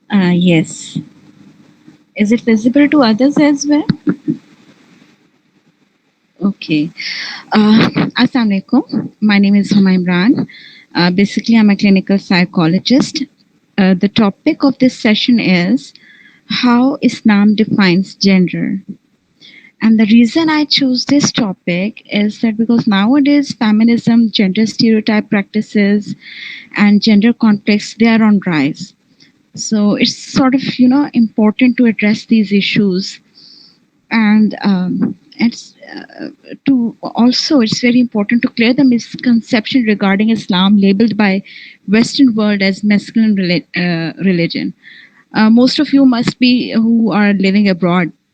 Yes. Is it visible to others as well? Okay. Assalamu alaikum. My name is Huma Imran. Basically, I'm a clinical psychologist. The topic of this session is how Islam defines gender. And the reason I choose this topic is that because nowadays feminism, gender stereotype practices, and gender conflicts, they are on rise. So it's sort of, important to address these issues. And it's to also it's very important to clear the misconception regarding Islam labeled by Western world as masculine religion. Most of you must be who are living abroad,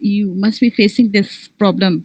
you must be facing this problem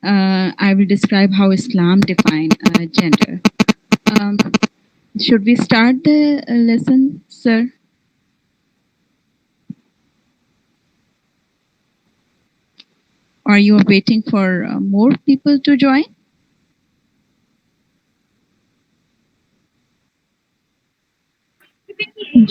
I will describe how Islam define gender. Um, should we start the lesson, sir? Or you are waiting for more people to join?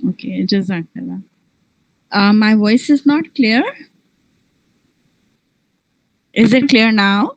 Okay, Jazakallah. My voice is not clear. Is it clear now?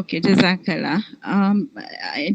Okay, Jazakallah.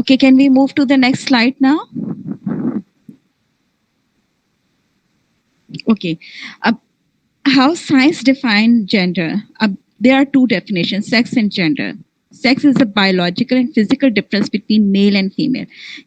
Okay, can we move to the next slide now? Okay. How science define gender? There are two definitions, sex and gender. Sex is a biological and physical difference between male and female.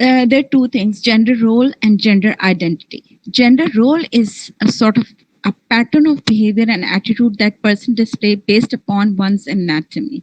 There are two things, gender role and gender identity. Gender role is a sort of a pattern of behavior and attitude that person display based upon one's anatomy.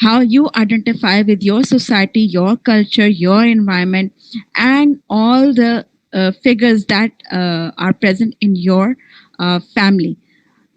how you identify with your society, your culture, your environment, and all the figures that are present in your family.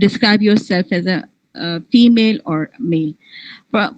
describe yourself as a female or male.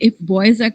if boys are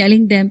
telling them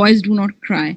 boys do not cry.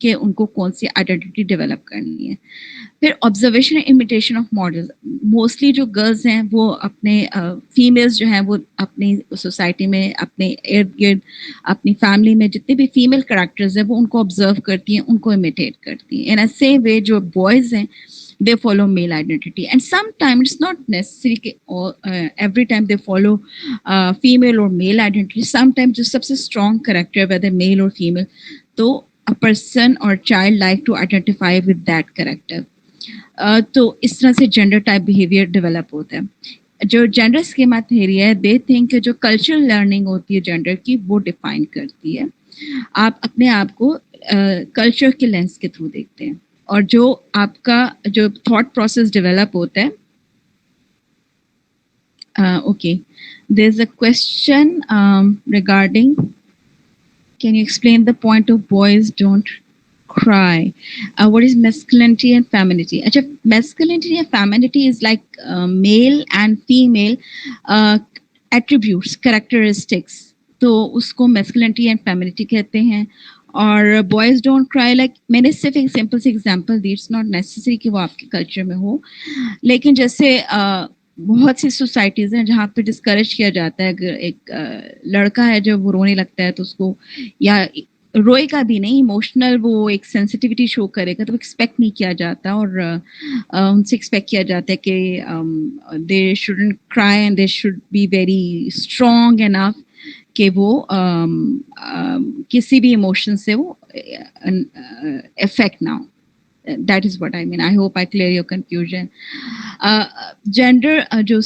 کہ ان کو کون سی identity develop کرنی ہے. پھر observation and imitation of models. Mostly جو girls ہیں وہ اپنے فیمیلز جو ہیں وہ اپنی سوسائٹی میں اپنے ارد گرد اپنی فیملی میں جتنے بھی فیمیل کریکٹرز ہیں وہ ان کو آبزرو کرتی ہیں, ان کو امیٹیٹ کرتی ہیں. ان اے سیم وے جو بوائز ہیں they follow male identity, and sometimes it's not necessary کہ every time they follow female or male identity. Sometimes جو سب سے strong character whether male or female, تو a person or child like to identify with that character. تو اس طرح سے gender type behaviour develop ہوتا ہے. جو جینڈر اسکیما تھیوری ہے دے تھنک کہ جو کلچرل لرننگ ہوتی ہے جینڈر کی وہ ڈیفائن کرتی ہے. آپ اپنے آپ کو کلچر کے لینس کے تھرو دیکھتے ہیں, اور جو آپ کا جو تھاٹ پروسیس ڈیولپ ہوتا ہے. Okay, there is a question regarding, can you explain the point of boys don't cry? What is masculinity and femininity? Achha, masculinity and femininity is like male and female attributes, characteristics. تو اس کو میسکلنٹی and femininity کہتے ہیں. اور boys don't کرائی, like میں نے صرف ایک سمپل سی ایگزامپل دی, اٹس ناٹ نیسسری کہ وہ آپ کے کلچر میں ہو, لیکن جیسے بہت سی سوسائٹیز ہیں جہاں پہ ڈسکریج کیا جاتا ہے. اگر ایک لڑکا ہے جو وہ رونے لگتا ہے تو اس کو, یا روئے کا بھی نہیں, ایموشنل وہ ایک سینسٹیوٹی شو کرے گا تو ایکسپیکٹ نہیں کیا جاتا, اور ان سے ایکسپیکٹ کیا جاتا ہے کہ the student cry and they should be very strong enough کہ وہ کسی بھی ایموشن سے وہ افیکٹ نہ ہو. That is what I mean. I hope I clear your confusion. Gender جو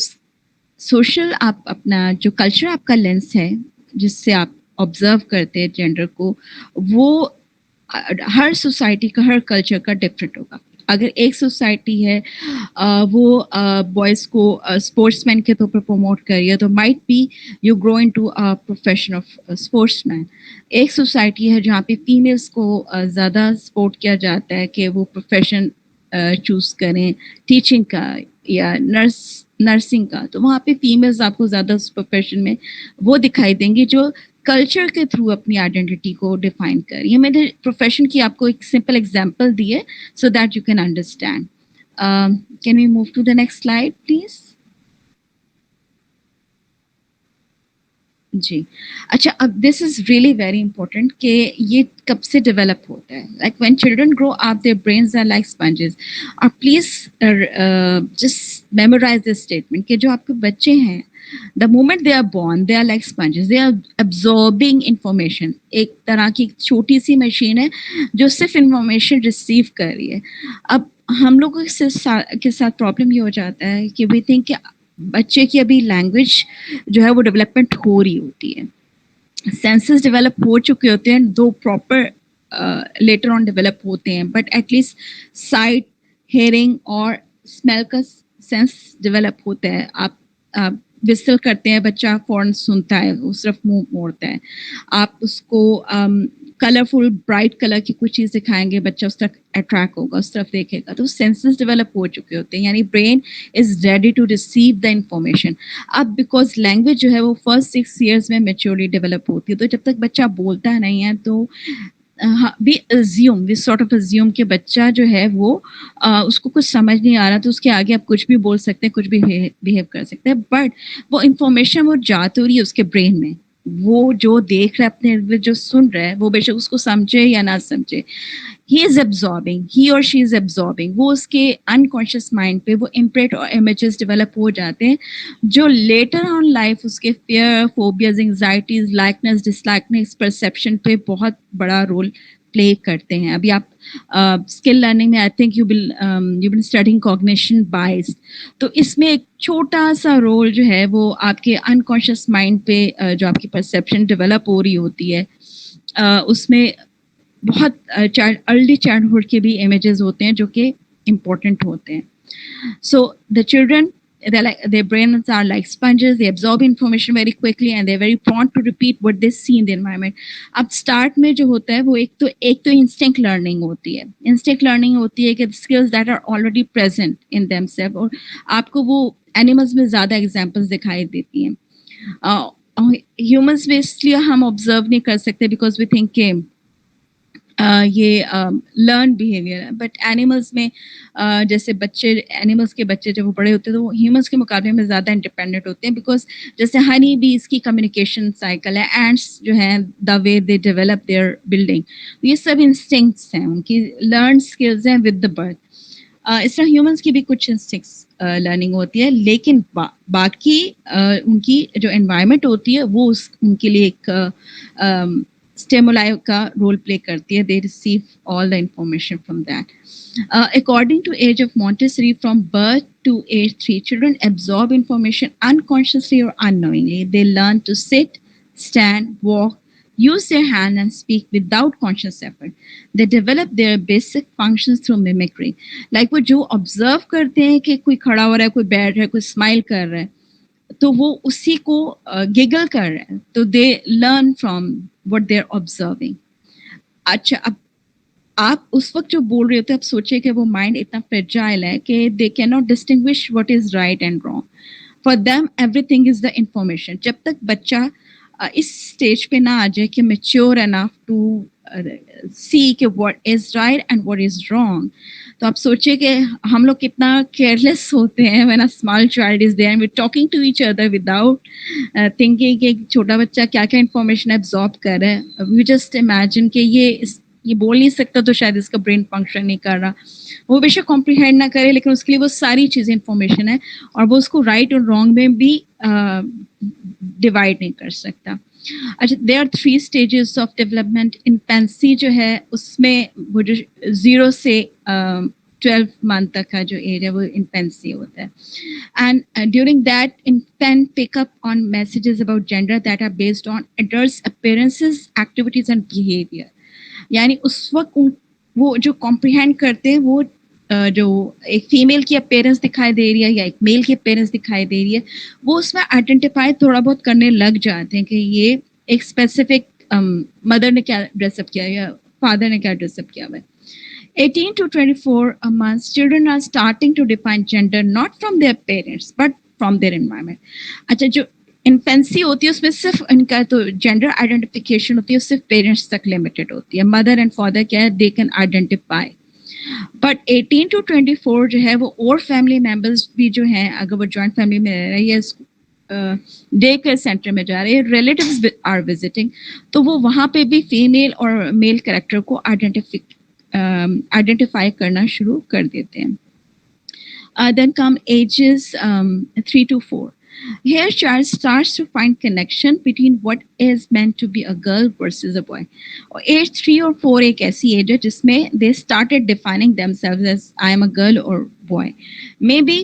سوشل آپ اپنا جو کلچر آپ کا لینس ہے جس سے آپ آبزرو کرتے ہیں جینڈر کو, وہ ہر سوسائٹی کا ہر کلچر کا ڈفرینٹ ہوگا. اگر ایک سوسائٹی ہے وہ بوائز کو اسپورٹس مین کے طور پر پروموٹ کر رہی ہے تو might be you grow in to profession of sportsman. ایک سوسائٹی ہے جہاں پہ فیمیلس کو زیادہ سپورٹ کیا جاتا ہے کہ وہ پروفیشن چوز کریں ٹیچنگ کا یا نرسنگ کا, تو وہاں پہ فیمیلز آپ کو زیادہ اس پروفیشن میں وہ دکھائی دیں گی جو کلچر کے تھرو اپنی آئیڈینٹی کو ڈیفائن کر رہی ہے. میں نے پروفیشن کی آپ کو ایک سمپل ایگزامپل دی ہے so that you can understand. Can we move to the next slide please? جی اچھا, اب this is really very important کہ یہ کب سے ڈیولپ ہوتا ہے. Like when children grow up their brains are like sponges. اور please just memorize this statement کہ جو آپ کے بچے ہیں the moment they are born they are like sponges, they are absorbing information. ایک طرح کی چھوٹی سی مشین ہے جو صرف انفارمیشن ریسیو کر رہی ہے. اب ہم لوگوں کے ساتھ پرابلم یہ ہو جاتا ہے کہ وی تھنک کہ بچے کی ابھی لینگویج جو ہے وہ ڈیولپمنٹ ہو رہی ہوتی ہے, سینسز ڈیولپ ہو چکے ہوتے ہیں, دو پراپر لیٹر آن ڈیولپ ہوتے ہیں, but at least sight, hearing اور اسمیل کا سینس ڈیولپ ہوتا ہے. آپ وسل کرتے ہیں بچہ فوراً سنتا ہے, اس طرف منہ موڑتا ہے. آپ اس کو کلرفل برائٹ کلر کی کوئی چیز دکھائیں گے بچہ اس طرف اٹریکٹ ہوگا, اس طرف دیکھے گا. تو سینسز ڈیولپ ہو چکے ہوتے ہیں, یعنی brain is ready to receive the information. اب بیکاز لینگویج جو ہے وہ فرسٹ 6 ایئرس میں میچورلی ڈیولپ ہوتی ہے, تو جب تک بچہ بولتا نہیں ہے تو وی سارٹ آف ازیوم کہ بچہ جو ہے وہ اس کو کچھ سمجھ نہیں آ رہا تو اس کے آگے آپ کچھ بھی بول سکتے ہیں, کچھ بھی بیہیو کر سکتے ہیں, بٹ وہ انفارمیشن وہ جا تو رہی ہے اس کے برین میں. وہ جو دیکھ رہا ہے اپنے جو سن رہا ہے وہ بے شک اس کو سمجھے یا نہ سمجھے, ہی از ایبزاربنگ, ہی اور شی از ایبزاربنگ. وہ اس کے انکانشیس مائنڈ پہ وہ امپرنٹ اور امیجز ڈیولپ ہو جاتے ہیں جو لیٹر آن لائف اس کے فیئر, فوبیاز, انگزائٹیز, لائکنیس, ڈس لائکنیس, پرسیپشن پہ بہت بڑا رول پلے کرتے ہیں. ابھی آپ اسکل لرننگ میں آئی تھنک یو بن اسٹڈنگ کوگنیشن بائز, تو اس میں ایک چھوٹا سا رول جو ہے وہ آپ کے انکانشیس مائنڈ پہ جو آپ کی پرسیپشن ڈیولپ ہو رہی ہوتی ہے اس میں بہت ارلی چائلڈہڈ کے بھی امیجز ہوتے ہیں جو کہ امپورٹنٹ ہوتے ہیں. So the children, their brains are like sponges, they absorb information very quickly and they're very prone to repeat what they see in the environment. اب اسٹارٹ میں جو ہوتا ہے وہ ایک تو انسٹنکٹ لرننگ ہوتی ہے. انسٹنکٹ لرننگ ہوتی ہے کہ skills that are already present in themselves, اور آپ کو وہ اینیملز میں زیادہ ایگزامپلس دکھائی دیتی ہیں. ہیومنس میں اس لیے ہم آبزرو نہیں کر سکتے بیکاز وی تھنک کہ یہ لرن بیہیویئر ہے. بٹ اینیملس میں جیسے بچے اینیملس کے بچے جب وہ بڑے ہوتے ہیں تو وہ ہیومنس کے مقابلے میں زیادہ انڈیپینڈنٹ ہوتے ہیں, بیکاز جیسے ہنی بیز کی کمیونیکیشن سائیکل ہے, اینٹس جو ہیں دا وے دے ڈیولپ دیئر بلڈنگ, یہ سب انسٹنکٹس ہیں, ان کی لرن اسکلز ہیں ود دا برتھ. اس طرح ہیومنس کی بھی کچھ انسٹنکٹس لرننگ ہوتی ہے, لیکن باقی ان کی جو انوائرمنٹ ہوتی ہے وہ ان کے لیے ایک اسٹیمولائی کا رول پلے کرتی ہے. They receive all the information from that. According to age of Montessori, from birth to age 3, children absorb information unconsciously or unknowingly. They learn to sit, stand, walk, use their hand and speak without conscious effort. They develop their basic functions through mimicry. Like وہ جو observe کرتے ہیں کہ کوئی کھڑا ہو رہا ہے, کوئی بیٹھ رہا ہے, کوئی اسمائل کر رہا ہے, تو وہ اسی کو گگل کر رہے ہیں, تو they learn from what they are observing. اچھا, اب آپ اس وقت جو بول رہے ہوتے ہیں, آپ سوچے کہ وہ مائنڈ اتنا فرجائل ہے کہ they can not distinguish what is right and wrong. For them every thing is the information. جب تک بچہ اس اسٹیج پہ نہ آ جائے کہ میچیور انف ٹو سی کہ what is right and what is wrong, تو آپ سوچیں کہ ہم لوگ کتنا کیئرلیس ہوتے ہیں when a small child is there and we're talking to each other without thinking کہ ایک چھوٹا بچہ کیا کیا انفارمیشن ایبزارب کر رہا ہے. We just imagine کہ یہ بول نہیں سکتا تو شاید اس کا برین فنکشن نہیں کر رہا. وہ بے شک کمپریہینڈ نہ کرے, لیکن اس کے لیے وہ ساری چیزیں انفارمیشن ہے, اور وہ اس کو رائٹ اور رانگ میں بھی ڈیوائڈ نہیں کر سکتا. اچھا, there are 3 stages of development. Infancy جو ہے اس میں وہ جو 0 سے 12 منتھ تک کا جو ایج ہے وہ انفینسی ہوتا ہے. And during that infant pick up on messages about gender that are based on adults' appearances, activities and behavior. یعنی اس وقت وہ جو کمپریہینڈ کرتے ہیں وہ جو ایک فیمیل کی اپیرنس دکھائی دے رہی ہے یا ایک میل کی اپیرنس دکھائی دے رہی ہے, وہ اس میں آئیڈینٹیفائی تھوڑا بہت کرنے لگ جاتے ہیں کہ یہ ایک اسپیسیفک مدر نے کیا ڈریس اپ کیا یا فادر نے کیا ڈریس اپ کیا ہوا ہے. 18 to 24 months, children are starting to define gender not from their parents but from their environment. اچھا, جو انفینسی ہوتی ہے اس میں صرف ان کا تو جینڈر آئیڈینٹیفیکیشن ہوتی ہے, صرف پیرنٹس تک لمیٹڈ ہوتی ہے. مدر اینڈ فادر کیا ہے, they can identify. But 18 to 24 جو ہے وہ اور فیملی ممبرس بھی جو ہیں, اگر وہ جوائنٹ فیملی میں رہ رہی ہے, ڈے کیئر سینٹر میں جا رہے ہیں, ریلیٹیوز آر وزٹنگ, تو وہ وہاں پہ بھی فیمیل اور میل کریکٹر کو آئیڈینٹیفائی کرنا شروع کر دیتے ہیں. Then come ages 3 to 4. Here, child starts to find connection between what is meant to be a girl versus a boy. Age 3 or 4 ایک ایسی ایج ہے جس میں they started defining themselves as I am a girl or boy. Maybe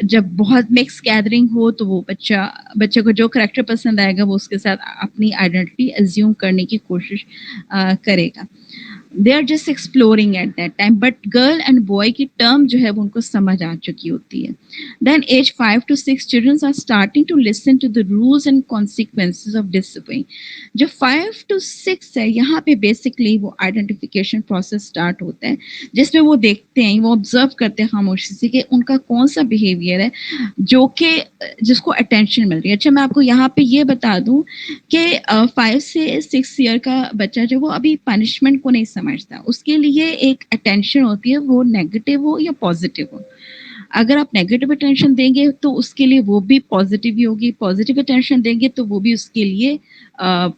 جب بہت mix gathering ہو تو وہ بچے کو جو کریکٹر پسند آئے گا وہ اس کے ساتھ اپنی آئیڈینٹی ایزیوم کرنے کی کوشش کرے گا. They are just exploring at that time, but girl and boy کی ٹرم جو ہے وہ ان کو سمجھ آ چکی ہوتی ہے. Then age 5 to 6 childrens are starting to listen to the rules and consequences of discipline. جو 5 to 6 ہے یہاں پہ بیسکلی وہ آئیڈینٹیفیکیشن پروسیس اسٹارٹ ہوتا ہے, جس میں وہ دیکھتے ہیں, وہ آبزرو کرتے ہیں خاموشی سے کہ ان کا کون سا بیہیویئر ہے جو کہ جس کو اٹینشن مل رہی ہے. اچھا, میں آپ کو یہاں پہ یہ بتا دوں کہ 5 سے 6 ایئر کا بچہ جو وہ ابھی پنشمنٹ کو نہیں سمجھتا, اس کے لیے ایک اٹینشن ہوتی ہے, وہ نیگیٹو ہو یا پازیٹیو ہو. اگر آپ نیگیٹو اٹینشن دیں گے تو اس کے لیے وہ بھی پازیٹیو ہی ہوگی, پازیٹیو اٹینشن دیں گے تو وہ بھی اس کے لیے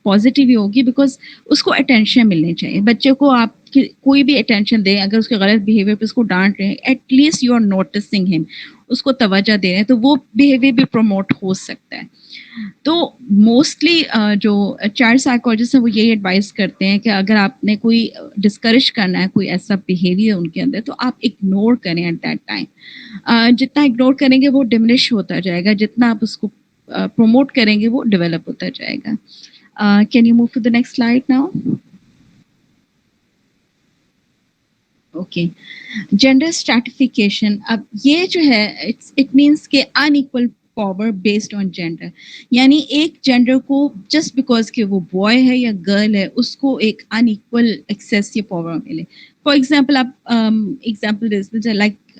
پازیٹیو ہی ہوگی, بیکاز اس کو اٹینشن ملنی چاہیے. بچے کو آپ کوئی بھی اٹینشن دیں, اگر اس کے غلط بیہیویئر پہ اس کو ڈانٹ رہے ہیں, at least you are noticing ہم, اس کو توجہ دے رہے ہیں, تو وہ بیہیویئر بھی پروموٹ ہو سکتا ہے. تو موسٹلی جو چائلڈ سائیکالوجسٹ ہیں وہ یہی ایڈوائز کرتے ہیں کہ اگر آپ نے کوئی ڈسکریج کرنا ہے کوئی ایسا بیہیویئر ان کے اندر, تو آپ اگنور کریں ایٹ دیٹ ٹائم. جتنا اگنور کریں گے وہ ڈمنش ہوتا جائے گا, جتنا آپ اس کو پروموٹ کریں گے وہ ڈیولپ ہوتا جائے گا. Can you move to the next slide now. Okay, gender stratification. اب یہ جو ہے اٹ مینس کہ unequal power based on gender, یعنی ایک جینڈر کو جسٹ بیکاز کہ وہ بوائے ہے یا گرل ہے اس کو ایک ان ایکول ایکسیس یا پاور ملے. فار ایگزامپل آپ ایگزامپل دے سکتے like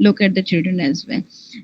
look at the children as well.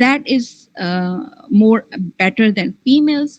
that is more better than females.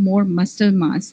more muscle mass.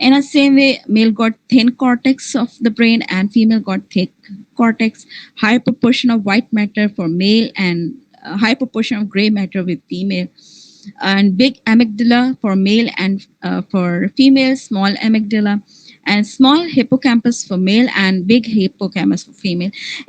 In the same way, male got thin cortex of the brain and female got thick cortex. High proportion of white matter for male and high proportion of gray matter with female. And big amygdala for male and for female, small amygdala. And small hippocampus for male and big hippocampus for female.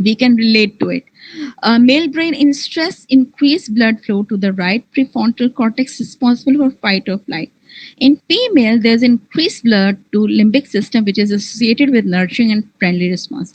we can relate to it. Male brain in stress increase blood flow to the right prefrontal cortex responsible for fight or flight. In female, there's increased blood to limbic system which is associated with nurturing and friendly response.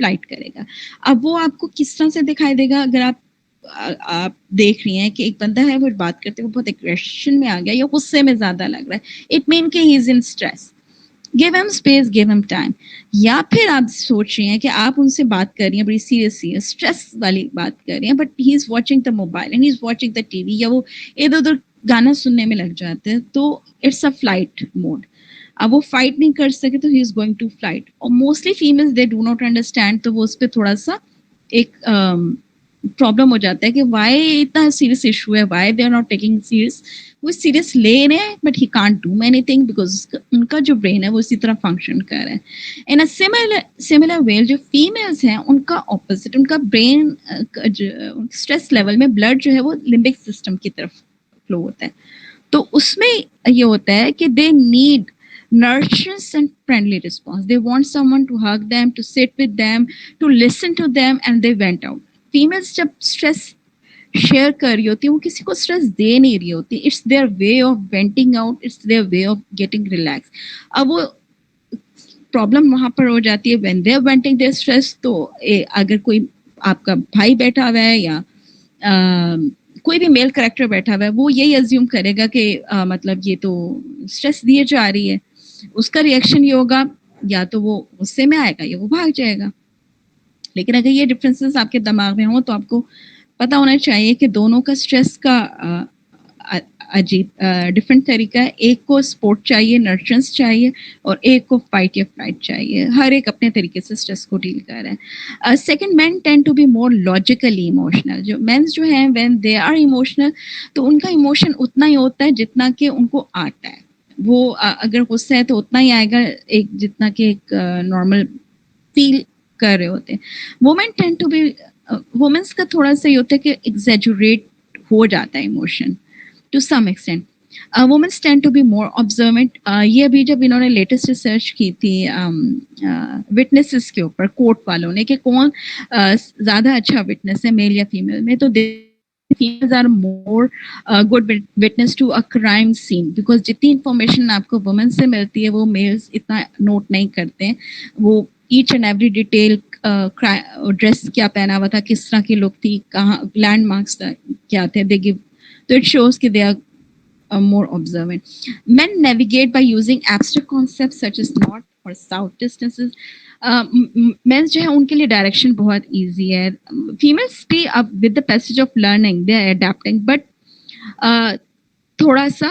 Flight کرے گا. اب وہ آپ کو کس طرح سے دکھائی دے گا؟ اگر آپ دیکھ رہی ہیں کہ ایک بندہ ہے وہ بات کرتے ہوئے بہت ایگریشن میں آ گیا یا غصے میں زیادہ لگ رہا ہے, اٹ مین کہ ہی از ان اسٹریس. گیو ہم اسپیس, گیو ہم ٹائم. یا پھر آپ سوچ رہی ہیں کہ آپ ان سے بات کر رہی ہیں بڑی سیریسلی اسٹریس والی بات کر رہی ہیں, but he is watching the mobile and he is watching the T V, یا وہ ادھر ادھر گانا سننے میں لگ جاتے ہیں, تو اٹس اے فلائٹ موڈ. اب وہ فائٹ نہیں کر سکے تو ہی از گوئنگ ٹو فلائٹ. اور mostly females they do not understand, تو وہ اس پہ تھوڑا سا ایک پرابلم ہو جاتا ہے کہ وائی اتنا سیریس ایشو ہے, why they are not taking serious. وہ سیریس لے رہے ہیں but he can't do anything because ان کا جو برین ہے وہ اسی طرح فنکشن کر رہا ہے. ان سملر وے جو فیمیلز ہیں ان کا اپوزٹ, ان کا برین اسٹریس لیول میں بلڈ جو ہے وہ لمبک سسٹم کی طرف فلو ہوتا ہے. تو اس میں یہ ہوتا ہے کہ they need nurturance and friendly response. They want someone to hug them, to sit with them, to listen to them, and they went out. Females جب stress شیئر کر رہی ہوتی ہیں, وہ کسی کو اسٹریس دے نہیں رہی ہوتی. It's their way of venting out, it's their way of getting relax. اب وہ پرابلم وہاں پر ہو جاتی ہے when they are venting their stress. تو اگر کوئی آپ کا بھائی بیٹھا ہوا ہے یا کوئی بھی میل کریکٹر بیٹھا ہوا ہے, وہ یہی ازیوم کرے گا کہ مطلب یہ تو اسٹریس دیے جا رہی ہے. اس کا ریئیکشن یہ ہوگا یا تو وہ غصے میں آئے گا یا وہ بھاگ جائے گا. لیکن اگر یہ ڈفرینسز آپ کے دماغ میں ہوں تو آپ کو پتہ ہونا چاہیے کہ دونوں کا اسٹریس کا عجیب ڈفرینٹ طریقہ ہے. ایک کو سپورٹ چاہیے, نرچرنس چاہیے, اور ایک کو فائٹ یا فلائٹ چاہیے. ہر ایک اپنے طریقے سے اسٹریس کو ڈیل کر رہے ہیں. Second, men tend to be more logically emotional. جو مینس جو ہیں وین دے آر ایموشنل, تو ان کا ایموشن اتنا ہی ہوتا ہے جتنا کہ ان کو آتا ہے. وہ اگر غصہ ہے تو اتنا ہی آئے گا ایک جتنا کہ ایک نارمل فیل کر رہے ہوتے ہیں. Women tend to be, women's کا تھوڑا سا یہ ہوتا ہے کہ ایگزیجوریٹ ہو جاتا ہے emotion to some extent. Women's tend to be more observant. یہ ابھی جب انہوں نے لیٹسٹ ریسرچ کی تھی وٹنسز کے اوپر, کورٹ والوں نے, کہ کون زیادہ اچھا وٹنس ہے میل یا فیمیل میں, تو females are more good witness to a crime scene because جتنی انفارمیشن آپ کو وومن سے ملتی ہے وہ میلز اتنا نوٹ نہیں کرتے ہیں. وہ each and every detail, dress کیا پہنا ہوا تھا, کس طرح کی لک تھی, کہاں لینڈ مارکس کیا تھے, دے گیو, تو اٹ شوز کہ they are more observant. Men navigate by using abstract concepts such as north or south distances. Means جو ہے ان کے لیے ڈائریکشن بہت ایزی ہے. فیمیلس بھی اب with the passage of learning they are adapting, but تھوڑا سا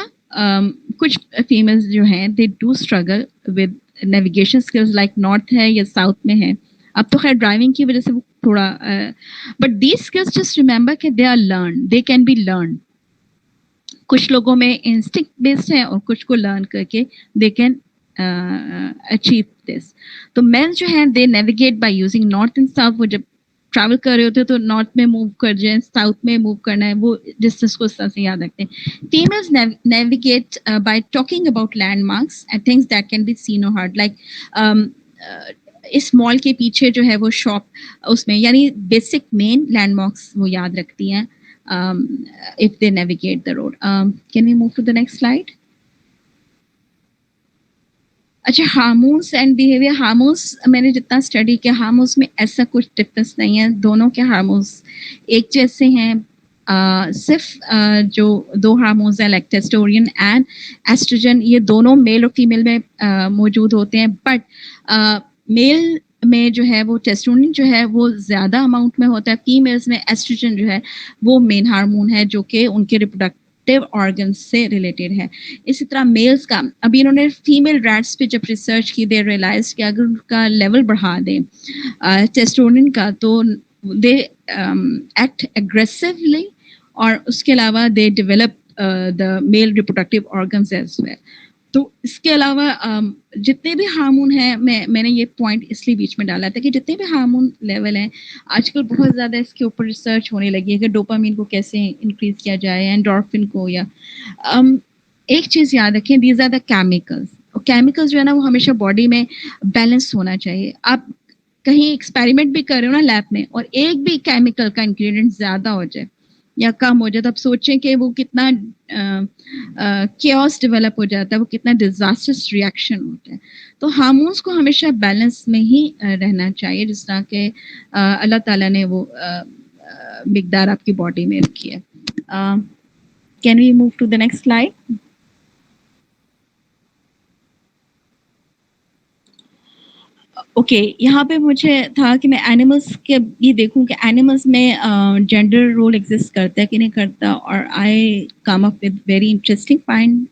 کچھ فیمیلس جو ہیں they do struggle with navigation skills like north ہے یا ساؤتھ میں ہے. اب تو خیر ڈرائیونگ کی وجہ سے وہ تھوڑا, but these skills just remember کہ they are learn, they can be learn. کچھ لوگوں میں انسٹنکٹ بیسڈ ہے اور کچھ کو لرن کر کے دے کین اچیو دس. تو مین جو ہیں they navigate by using north and south. وہ جب ٹریول کر رہے ہوتے ہیں تو نارتھ میں موو کر جائیں, ساؤتھ میں موو کرنا ہے, وہ ڈسٹینس کو اس طرح سے یاد رکھتے ہیں. Females navigate by talking about landmarks and things that can be seen or heard, like اس مال کے پیچھے جو ہے وہ شاپ, اس میں یعنی بیسک مین لینڈ مارکس وہ یاد رکھتی ہیں if they navigate the road. Can we move to the next slide? اچھا, ہارمونس اینڈ بیہیویئر. ہارمونس میں نے جتنا اسٹڈی کیا, ہارمونس میں ایسا کچھ ڈفرینس نہیں ہے. دونوں کے ہارمونس ایک جیسے ہیں. صرف جو دو ہارمونس ہیں لائک ٹیسٹورین اینڈ ایسٹروجن, یہ دونوں میل اور فیمیل میں موجود ہوتے ہیں. بٹ میل میں جو ہے وہ ٹیسٹورین جو ہے وہ زیادہ اماؤنٹ میں ہوتا ہے. فیمیلز میں ایسٹروجن جو ہے وہ مین ہارمون ہے جو کہ ان کے ریپروڈکٹیو آرگنس سے ریلیٹڈ ہے. اسی طرح میلز کا, ابھی انہوں نے فیمیل ریٹس پہ جب ریسرچ کی, دے ریئلائز کہ اگر ان کا لیول بڑھا دیں ٹیسٹورین کا تو دے ایکٹ اگریسولی, اور اس کے علاوہ they develop the male reproductive organs as well. تو اس کے علاوہ جتنے بھی ہارمون ہیں, میں نے یہ پوائنٹ اس لیے بیچ میں ڈالا تھا کہ جتنے بھی ہارمون لیول ہیں آج کل بہت زیادہ اس کے اوپر ریسرچ ہونے لگی ہے کہ ڈوپامین کو کیسے انکریز کیا جائے, اینڈورفن کو. یا ایک چیز یاد رکھیں, دیز آر دا کیمیکلز. اور کیمیکلز جو ہے نا وہ ہمیشہ باڈی میں بیلنس ہونا چاہیے. آپ کہیں ایکسپیریمنٹ بھی کر رہے ہو نا لیب میں, اور ایک بھی کیمیکل کا انگریڈینٹ زیادہ ہو جائے, یا کم ہو جائے تو آپ سوچیں کہ وہ کتنا کیوس ڈیولپ ہو جاتا ہے, وہ کتنا ڈیزاسٹرس ریئیکشن ہوتا ہے. تو ہارمونس کو ہمیشہ بیلنس میں ہی رہنا چاہیے, جس طرح کہ اللہ تعالیٰ نے وہ مقدار آپ کی باڈی میں رکھی ہے. Can we move to the next slide? Okay, یہاں پہ مجھے تھا کہ میں اینیملس کے یہ دیکھوں کہ اینیملس میں جینڈر رول ایگزسٹ کرتا ہے کہ نہیں کرتا, اور I come up with very interesting point.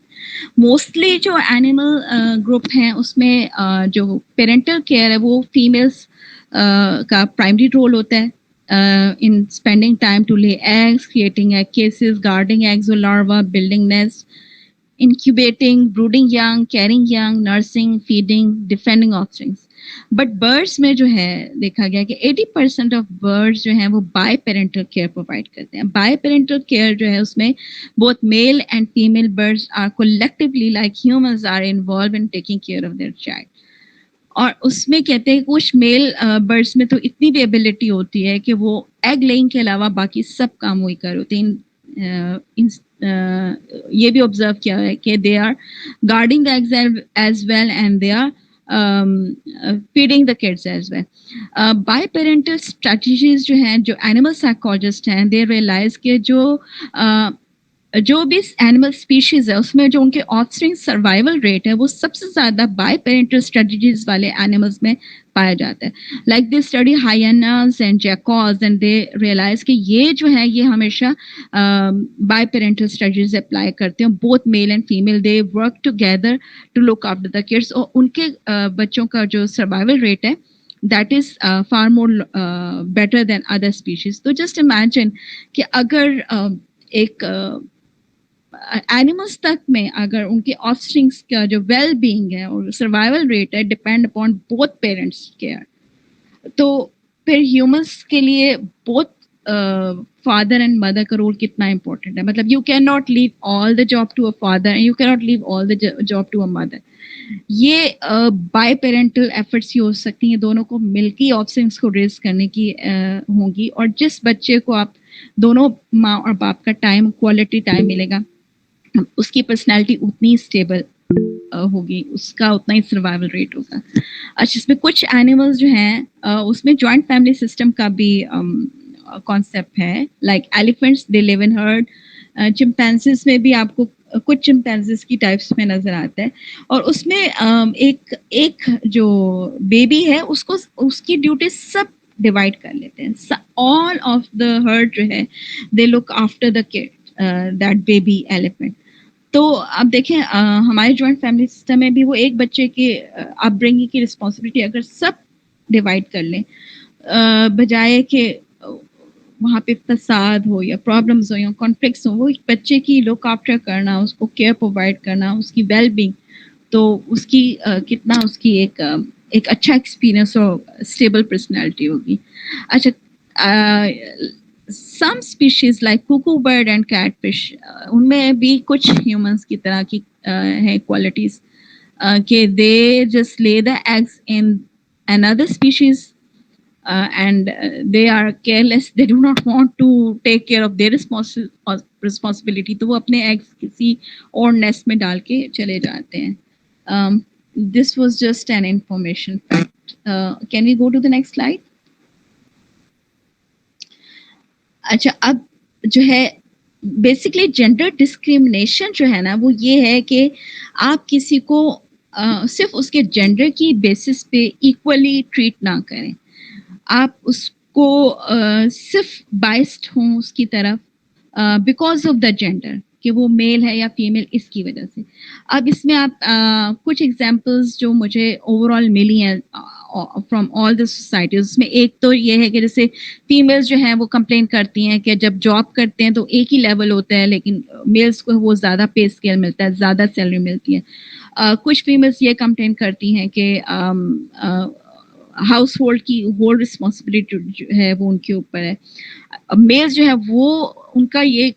Mostly جو اینیمل گروپ ہیں اس میں جو پیرنٹل کیئر ہے وہ فیمیلس کا پرائمری رول ہوتا ہے in spending time to lay eggs, creating egg cases, guarding eggs or larvae, building nests, incubating, brooding young, carrying young, nursing, feeding, defending offsprings. But birds میں جو ہے دیکھا گیا کہ 80% آف برڈس جو ہیں وہ بائی پیرنٹل کیئر پرووائڈ کرتے ہیں. بائی پیرنٹل کیئر جو ہے اس میں both male and female birds are collectively like humans are involved in taking care of their child. اور اس میں کہتے ہیں کہ کچھ میل برڈس میں تو اتنی بھی ایبلٹی ہوتی ہے کہ وہ ایگ لیئنگ کے علاوہ باقی سب کام وہی کر ہوتے ہیں. یہ بھی آبزرو کیا ہے کہ they are guarding the eggs as well and they are feeding the kids as well. By parental strategies جو ہیں, جو اینیمل سائیکالوجسٹ ہیں, دے ریئلائز کہ جو بھی اینیمل اسپیشیز ہے اس میں جو ان کے آفسپرنگ سروائیول ریٹ ہے وہ سب سے زیادہ بائی پیرنٹل اسٹریٹجیز والے اینیملز میں پایا جاتا ہے. Like they study hyenas and jackals and they realize کہ یہ جو ہے یہ ہمیشہ بائی پیرنٹل اسٹریٹجیز اپلائی کرتے ہیں. Both male and female they work together to look after the kids, اور ان کے بچوں کا جو سروائیول ریٹ ہے that is far more better than other species. تو just imagine کہ اگر ایک اینیملس تک میں اگر ان کے آف اسپرنگس کا جو ویل بینگ ہے اور سروائیول ریٹ ہے depend upon both parents care, تو پھر ہیومنس کے لیے بوتھ فادر اینڈ مدر کا رول کتنا امپورٹنٹ ہے. مطلب you can not leave all the job to a father and you کی not leave all the job to a mother. یہ بائی پیرنٹل ایفرٹس ہی ہو سکتی ہیں, دونوں کو مل کے آف اسپرنگس کو ریز کرنے کی ہوں گی. اور جس بچے کو آپ دونوں ماں اور باپ کا ٹائم کوالٹی ٹائم ملے گا اس کی پرسنالٹی اتنی اسٹیبل ہوگی, اس کا اتنا ہی سروائیول ریٹ ہوگا. اچھا, اس میں کچھ اینیملز جو ہیں اس میں جوائنٹ فیملی سسٹم کا بھی کانسیپٹ ہے. لائک ایلیفینٹس دے لیو ان ہرڈ. چمپینزیز میں بھی آپ کو کچھ چمپینزیز کی ٹائپس میں نظر آتا ہے, اور اس میں ایک جو بیبی ہے اس کی ڈیوٹی سب ڈیوائڈ کر لیتے ہیں. آل آف دا ہرڈ جو ہے they look after the kid that baby elephant. تو اب دیکھیں ہمارے جوائنٹ فیملی سسٹم میں بھی وہ ایک بچے کی اپ برنگنگ کی رسپانسبلٹی اگر سب ڈیوائڈ کر لیں, بجائے کہ وہاں پہ فساد ہو یا پرابلمس ہو یا کانفلکٹس ہوں, وہ بچے کی لک آفٹر کرنا, اس کو کیئر پرووائڈ کرنا, اس کی ویل بینگ, تو اس کی کتنا اس کی ایک اچھا ایکسپیرئنس اور اسٹیبل پرسنالٹی ہوگی. اچھا, some species like cuckoo bird and catfish, ان میں بھی کچھ ہیومنس کی طرح کی ہیں کوالٹیز کہ they just lay the eggs in another species and they are careless, they do not want to take care of their responsibility, تو وہ اپنے ایگز کسی اور نیسٹ میں ڈال کے چلے جاتے ہیں. This was just an information fact. Can we go to the next slide? اچھا, اب جو ہے بیسکلی جینڈر ڈسکریمنیشن جو ہے نا وہ یہ ہے کہ آپ کسی کو صرف اس کے جینڈر کی بیسس پہ ایکولی ٹریٹ نہ کریں. آپ اس کو صرف بائسڈ ہوں اس کی طرف بیکاز آف دا جینڈر کہ وہ میل ہے یا فیمیل, اس کی وجہ سے. اب اس میں آپ کچھ ایگزامپلس جو مجھے اوور آل ملی ہیں فرام آل دا سوسائٹیز, اس میں ایک تو یہ ہے کہ جیسے فیمیلز جو ہیں وہ کمپلین کرتی ہیں کہ جب جاب کرتے ہیں تو ایک ہی لیول ہوتا ہے لیکن میلز کو وہ زیادہ پے اسکیل ملتا ہے, زیادہ سیلری ملتی ہے. کچھ فیمیلز یہ کمپلین کرتی ہیں کہ ہاؤس ہولڈ کی ہول رسپانسبلٹی جو ہے وہ ان کے اوپر ہے. میلز جو ہے وہ ان کا یہ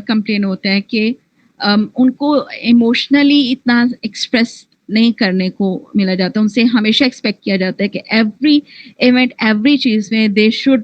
کمپلین ہوتا ہے کہ ان کو ایموشنلی اتنا ایکسپریس نہیں کرنے کو ملا جاتا. ان سے ہمیشہ ایکسپیکٹ کیا جاتا ہے کہ ایوری ایونٹ ایوری چیز میں they should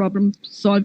problem solve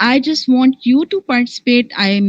I just want you to participate. I'm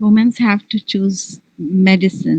Women have to choose medicine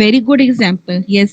very good example. Yes,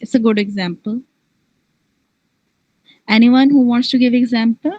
It's a good example. Anyone who wants to give example?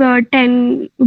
10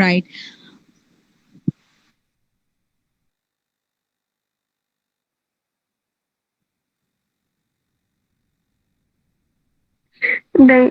Right. The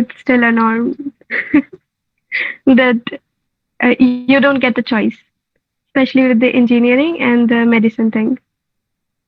it's still a norm that you don't get the choice, especially with the engineering and the medicine thing.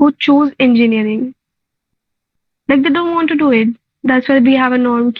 who choose engineering. Like they don't want to do it. That's why we have a norm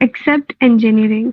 except engineering.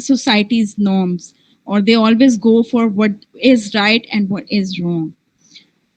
society's norms, or they always go for what is right and what is wrong.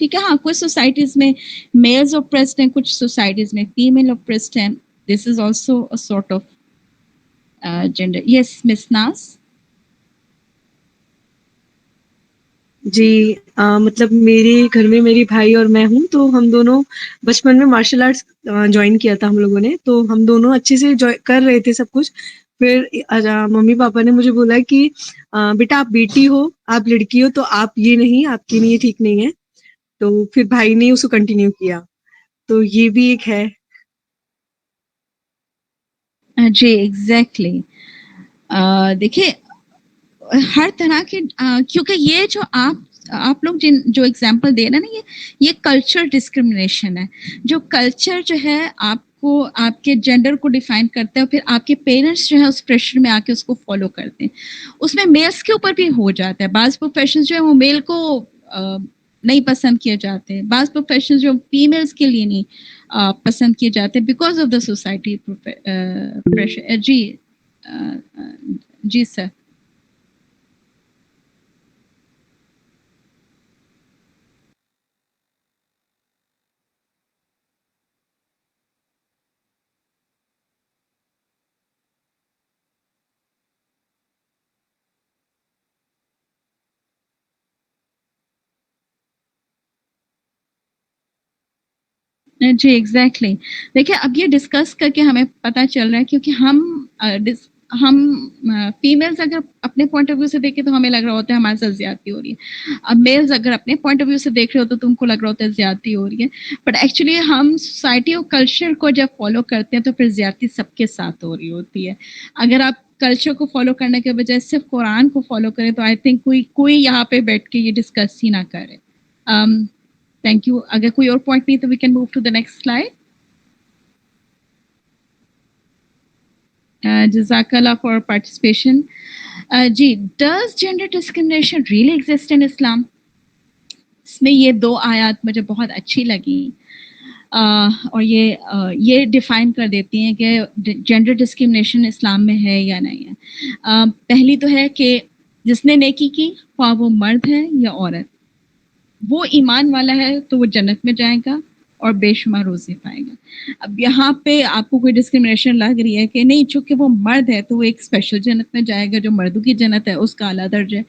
ٹھیک ہے. ہاں کچھ societies میں meals oppressed ہیں, کچھ societies میں female oppressed ہیں. This is also a sort of gender. Yes miss Naz. جی مطلب میرے گھر میں میری بھائی اور میں ہوں, تو ہم دونوں بچپن میں مارشل آرٹس جوائن کیا تھا ہم لوگوں نے, تو ہم دونوں اچھے سے کر رہے تھے سب کچھ. پھر ممی پاپا نے مجھے بولا کہ بیٹا آپ بیٹی ہو, آپ لڑکی ہو, تو آپ یہ نہیں, آپ کے لیے ٹھیک نہیں ہے. تو پھر بھائی نے اس کو کنٹینیو کیا, تو یہ بھی ایک ہے. جی ایگزیکٹلی. دیکھیے ہر طرح کے کیونکہ یہ جو آپ لوگ جو اگزامپل دے رہے ہیں نا, یہ کلچر ڈسکرمنیشن ہے. جو کلچر جو ہے آپ کو آپ کے جینڈر کو ڈیفائن کرتا ہے, اور پھر آپ کے پیرنٹس جو ہے اس پریشر میں آ کے اس کو فالو کرتے ہیں. اس میں میلس کے اوپر بھی ہو جاتا ہے. بعض پروفیشنز جو ہے وہ میل کو نہیں پسند کیے جاتے ہیں, بعض پروفیشنز جو فیمیلز کے لیے نہیں پسند کیے جاتے because of the society pressure. جی جی سر. جی ایگزیکٹلی. دیکھیے اب یہ ڈسکس کر کے ہمیں پتہ چل رہا ہے, کیونکہ ہم فیمیلز اگر اپنے پوائنٹ آف ویو سے دیکھیں تو ہمیں لگ رہا ہوتا ہے ہمارے ساتھ زیادتی ہو رہی ہے. اب میلز اگر اپنے پوائنٹ آف ویو سے دیکھ رہے ہو تو تم کو لگ رہا ہوتا ہے زیادتی ہو رہی ہے. بٹ ایکچولی ہم سوسائٹی اور کلچر کو جب فالو کرتے ہیں تو پھر زیادتی سب کے ساتھ ہو رہی ہوتی ہے. اگر آپ کلچر کو فالو کرنے کے بجائے صرف قرآن کو فالو کریں تو آئی تھنک کوئی یہاں پہ بیٹھ کے یہ ڈسکس ہی نہ کرے. Thank you. اگر کوئی اور پوائنٹ نہیں تو we can move to the next slide. جزاک اللہ فار پارٹیسپیشن. جی, does gender discrimination really exist in Islam? اس میں یہ 2 آیات مجھے بہت اچھی لگی, اور یہ ڈیفائن کر دیتی ہیں کہ جینڈر ڈسکرمنیشن اسلام میں ہے یا نہیں ہے. پہلی تو ہے کہ جس نے نیکی کی, خواہ وہ مرد ہے یا عورت, وہ ایمان والا ہے تو وہ جنت میں جائے گا اور بے شمار روزی پائے گا. اب یہاں پہ آپ کو کوئی ڈسکرمنیشن لگ رہی ہے کہ نہیں چونکہ وہ مرد ہے تو وہ ایک اسپیشل جنت میں جائے گا, جو مردوں کی جنت ہے اس کا اعلیٰ درجہ ہے,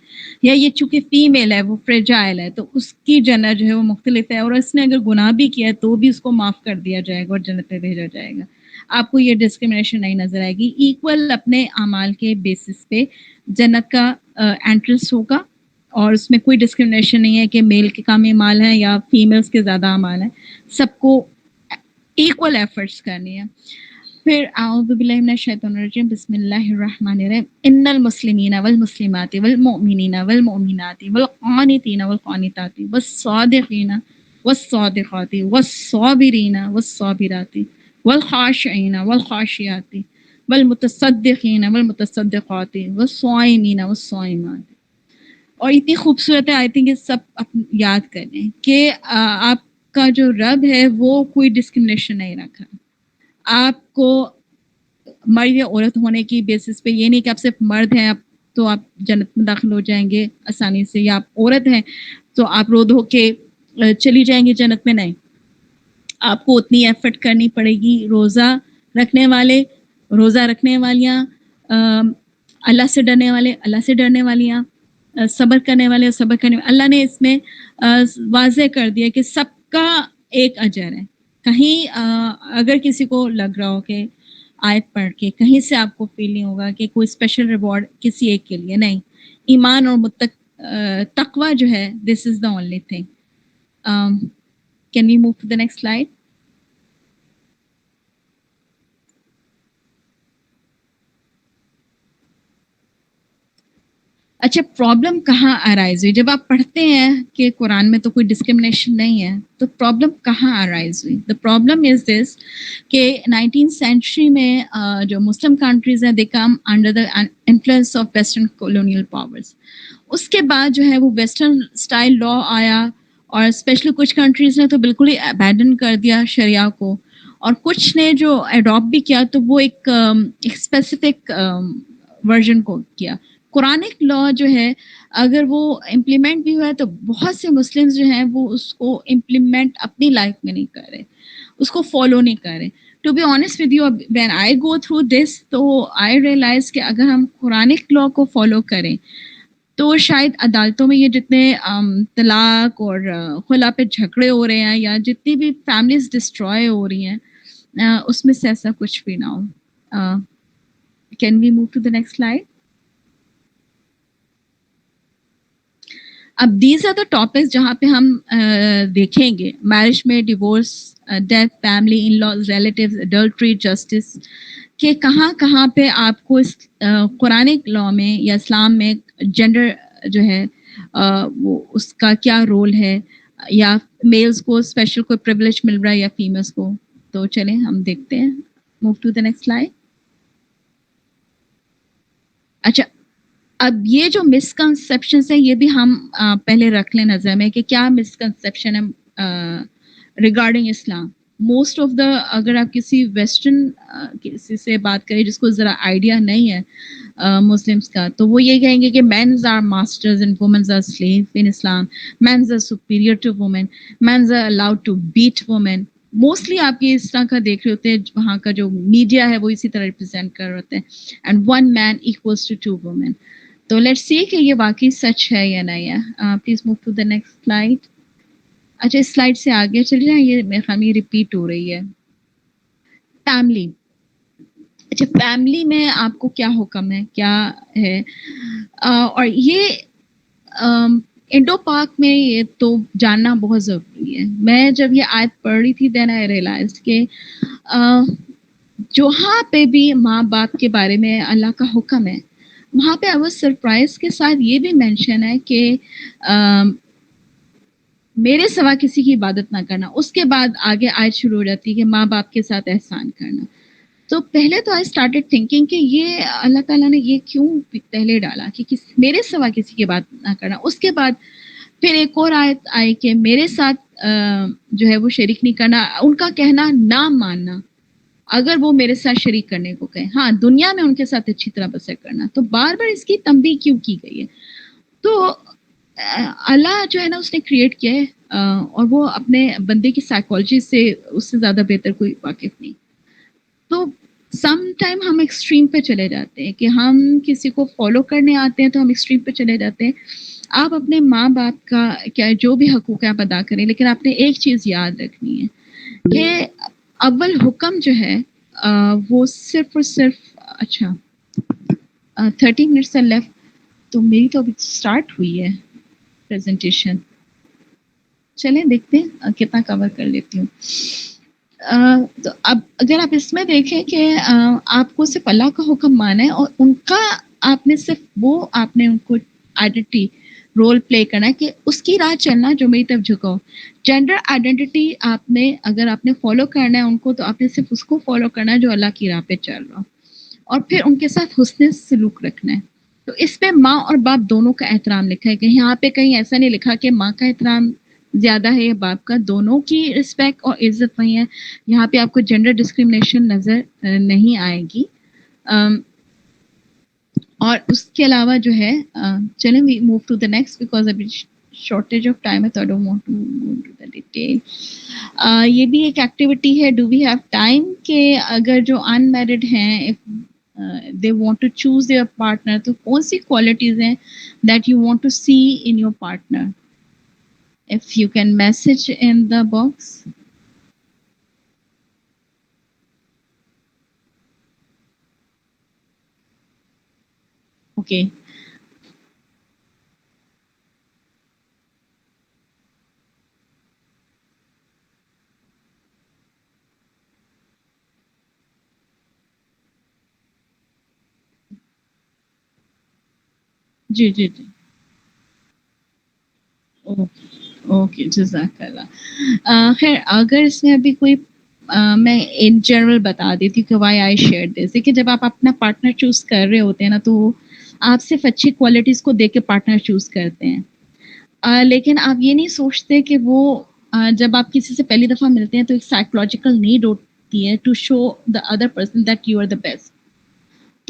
یا یہ چونکہ فیمیل ہے وہ فریجائل ہے تو اس کی جنت جو ہے وہ مختلف ہے, اور اس نے اگر گناہ بھی کیا ہے تو بھی اس کو معاف کر دیا جائے گا اور جنت میں بھیجا جائے گا. آپ کو یہ ڈسکرمنیشن نہیں نظر آئے گی. ایکول اپنے اعمال کے بیسس پہ جنت کا انٹرنس ہوگا, اور اس میں کوئی ڈسکرمنیشن نہیں ہے کہ میل کے کم اعمال ہیں یا فیمیلز کے زیادہ اعمال ہیں. سب کو ایکول ایفرٹس کرنی ہے. پھر اعوذ باللہ من الشیطان الرجیم, بسم اللہ الرحمن الرحیم. ان المسلمین والمسلمات والمؤمنین والمؤمنات والقانتین والقانتات والصادقین والصادقات والصابرین والصابرات والخاشعین والخاشعات والمتصدقین والمتصدقات والصائمین والصائمات. اور اتنی خوبصورت ہے, آئی تھنک یہ سب یاد کریں کہ آپ کا جو رب ہے وہ کوئی ڈسکرمنیشن نہیں رکھا. آپ کو مرد یا عورت ہونے کی بیسس پہ یہ نہیں کہ آپ صرف مرد ہیں تو آپ جنت میں داخل ہو جائیں گے آسانی سے, یا آپ عورت ہیں تو آپ رو دھو کے چلی جائیں گے جنت میں. نہیں, آپ کو اتنی ایفرٹ کرنی پڑے گی. روزہ رکھنے والیاں, اللہ سے ڈرنے والے اللہ سے ڈرنے والیاں, صبر کرنے والے صبر کرنے والے. اللہ نے اس میں واضح کر دیا کہ سب کا ایک اجر ہے. کہیں اگر کسی کو لگ رہا ہو کہ آیت پڑھ کے کہیں سے آپ کو فیل نہیں ہوگا کہ کوئی اسپیشل ریوارڈ کسی ایک کے لیے, نہیں. ایمان اور تقوی جو ہے, this is the only thing. Can we move to the next slide. اچھا, پرابلم کہاں ارائز ہوئی؟ جب آپ پڑھتے ہیں کہ قرآن میں تو کوئی ڈسکرمنیشن نہیں ہے, تو پرابلم کہاں ارائز ہوئی؟ دا پرابلم از دس کہ 19th سینچری میں جو مسلم کنٹریز ہیں, they come under the influence of western colonial powers. اس کے بعد جو ہے وہ ویسٹرن اسٹائل لا آیا, اور اسپیشلی کچھ کنٹریز نے تو بالکل ہی ابینڈن کر دیا شریعہ کو, اور کچھ نے جو اڈاپٹ بھی کیا تو وہ ایک اسپیسیفک ورژن کو کیا. قرآنک لا جو ہے اگر وہ امپلیمنٹ بھی ہوا ہے تو بہت سے مسلمز جو ہیں وہ اس کو امپلیمنٹ اپنی لائف میں نہیں کر رہے, اس کو فالو نہیں کر رہے. To be honest with you, when I go through this تو آئی ریئلائز کہ اگر ہم قرآنک لا کو فالو کریں تو شاید عدالتوں میں یہ جتنے طلاق اور خلا پہ جھگڑے ہو رہے ہیں یا جتنی بھی فیملیز ڈسٹروائے ہو رہی ہیں اس میں سے ایسا کچھ بھی نہ ہو. Can we move to the next slide? اب دیز آر دا ٹاپکس جہاں پہ ہم دیکھیں گے میرج میں divorce, death, family, in laws, relatives, adultery, justice, کہ کہاں کہاں پہ آپ کو اس قرآنک لا میں یا اسلام میں جینڈر جو ہے وہ اس کا کیا رول ہے, یا میلز کو اسپیشل کوئی پریولیج مل رہا ہے یا فیمیلس کو. تو چلیں ہم دیکھتے ہیں, move to the next slide. اچھا, اب یہ جو مسکنسیپشنس ہیں یہ بھی ہم پہلے رکھ لیں نظر میں کہ کیا مسکنسیپشن ہے regarding Islam. Most of the, اگر آپ کسی ویسٹرن کسی سے بات کریں جس کو ذرا آئیڈیا نہیں ہے مسلمس کا, تو وہ یہ کہیں گے کہ mens are masters and womens are slave in Islam, mens are superior to women, mens are allowed to beat women. Mostly آپ یہ اس طرح کا دیکھ رہے ہوتے ہیں, وہاں کا جو میڈیا ہے وہ اسی طرح ریپرزینٹ کر رہے ہوتے ہیں, and one man equals to two women. تو لیٹس سی کہ یہ واقعی سچ ہے یا نہیں ہے. Please move to the next slide. اچھا, اس سلائڈ سے آگے چل جائیں, یہ میرے خیال میں یہ ریپیٹ ہو رہی ہے. فیملی. اچھا, فیملی میں آپ کو کیا حکم ہے, کیا ہے, اور یہ انڈو پاک میں یہ تو جاننا بہت ضروری ہے. میں جب یہ آیت پڑھ رہی تھی دین آئی ریئلائز کہ جہاں پہ بھی ماں باپ کے بارے میں اللہ کا حکم ہے وہاں پہ اب سرپرائز کے ساتھ یہ بھی مینشن ہے کہ میرے سوا کسی کی عبادت نہ کرنا. اس کے بعد آگے آیت شروع ہو جاتی ہے کہ ماں باپ کے ساتھ احسان کرنا. تو پہلے تو آئی اسٹارٹیڈ تھنکنگ کہ یہ اللہ تعالیٰ نے یہ کیوں پہلے ڈالا کہ میرے سوا کسی کی بات نہ کرنا. اس کے بعد پھر ایک اور آیت آئی کہ میرے ساتھ جو ہے وہ شریک نہیں کرنا, ان کا کہنا نہ ماننا اگر وہ میرے ساتھ شریک کرنے کو کہیں, ہاں دنیا میں ان کے ساتھ اچھی طرح بسر کرنا. تو بار بار اس کی تنبیہ کیوں کی گئی ہے؟ تو اللہ جو ہے نا اس نے کریٹ کیا ہے اور وہ اپنے بندے کی سائیکالوجی سے اس سے زیادہ بہتر کوئی واقف نہیں. تو سم ٹائم ہم ایکسٹریم پہ چلے جاتے ہیں کہ ہم کسی کو فالو کرنے آتے ہیں تو ہم ایکسٹریم پہ چلے جاتے ہیں. آپ اپنے ماں باپ کا کیا جو بھی حقوق ہے آپ ادا کریں, لیکن آپ نے ایک چیز یاد رکھنی ہے کہ اول حکم جو ہے وہ صرف اور صرف, اچھا 30 منٹس آر لیفٹ, تو میری تو ابھی اسٹارٹ ہوئی ہے پریزنٹیشن. چلیں دیکھتے ہیں کتنا کور کر لیتی ہوں. تو اب اگر آپ اس میں دیکھیں کہ آپ کو صرف اللہ کا حکم مانا ہے اور ان کا آپ نے صرف وہ آپ نے ان کو آئیڈینٹی رول پلے کرنا ہے کہ اس کی راہ چلنا جو میری طرف جھکاؤ. جینڈر آئیڈینٹی آپ نے اگر آپ نے فالو کرنا ہے ان کو تو آپ نے صرف اس کو فالو کرنا ہے جو اللہ کی راہ پہ چل رہا, اور پھر ان کے ساتھ حسن سلوک رکھنا ہے. تو اس پہ ماں اور باپ دونوں کا احترام لکھا ہے کہ یہاں پہ کہیں ایسا نہیں لکھا کہ ماں کا احترام زیادہ ہے یا باپ کا, دونوں کی رسپیکٹ اور عزت وہی ہے. یہاں پہ آپ کو جینڈر ڈسکریمنیشن نظر نہیں آئے گی. اور اس کے علاوہ جو ہے چلیں we move to the next because ابھی شارٹیج آف ٹائم ہے تو I don't want to go to the detail. یہ بھی ایک ایکٹیویٹی ہے, ڈو وی ہیو ٹائم, کہ اگر جو ان میرڈ ہیں they want to choose their partner تو کون سی کوالٹیز ہیں that you want to see in your partner, if you can message in the box. Okay. جی جی جی, اوکے جزاک اللہ. خیر اگر اس میں ابھی کوئی میں ان جنرل بتا دیتی ہوں کہ وائی آئی شیئر دس, کہ جب آپ اپنا پارٹنر چوز کر رہے ہوتے ہیں نا تو آپ صرف اچھی کوالٹیز کو دیکھ کے پارٹنر چوز کرتے ہیں, لیکن آپ یہ نہیں سوچتے کہ وہ جب آپ کسی سے پہلی دفعہ ملتے ہیں تو ایک سائیکولوجیکل نیڈ ہوتی ہے to show the other person that you are the best.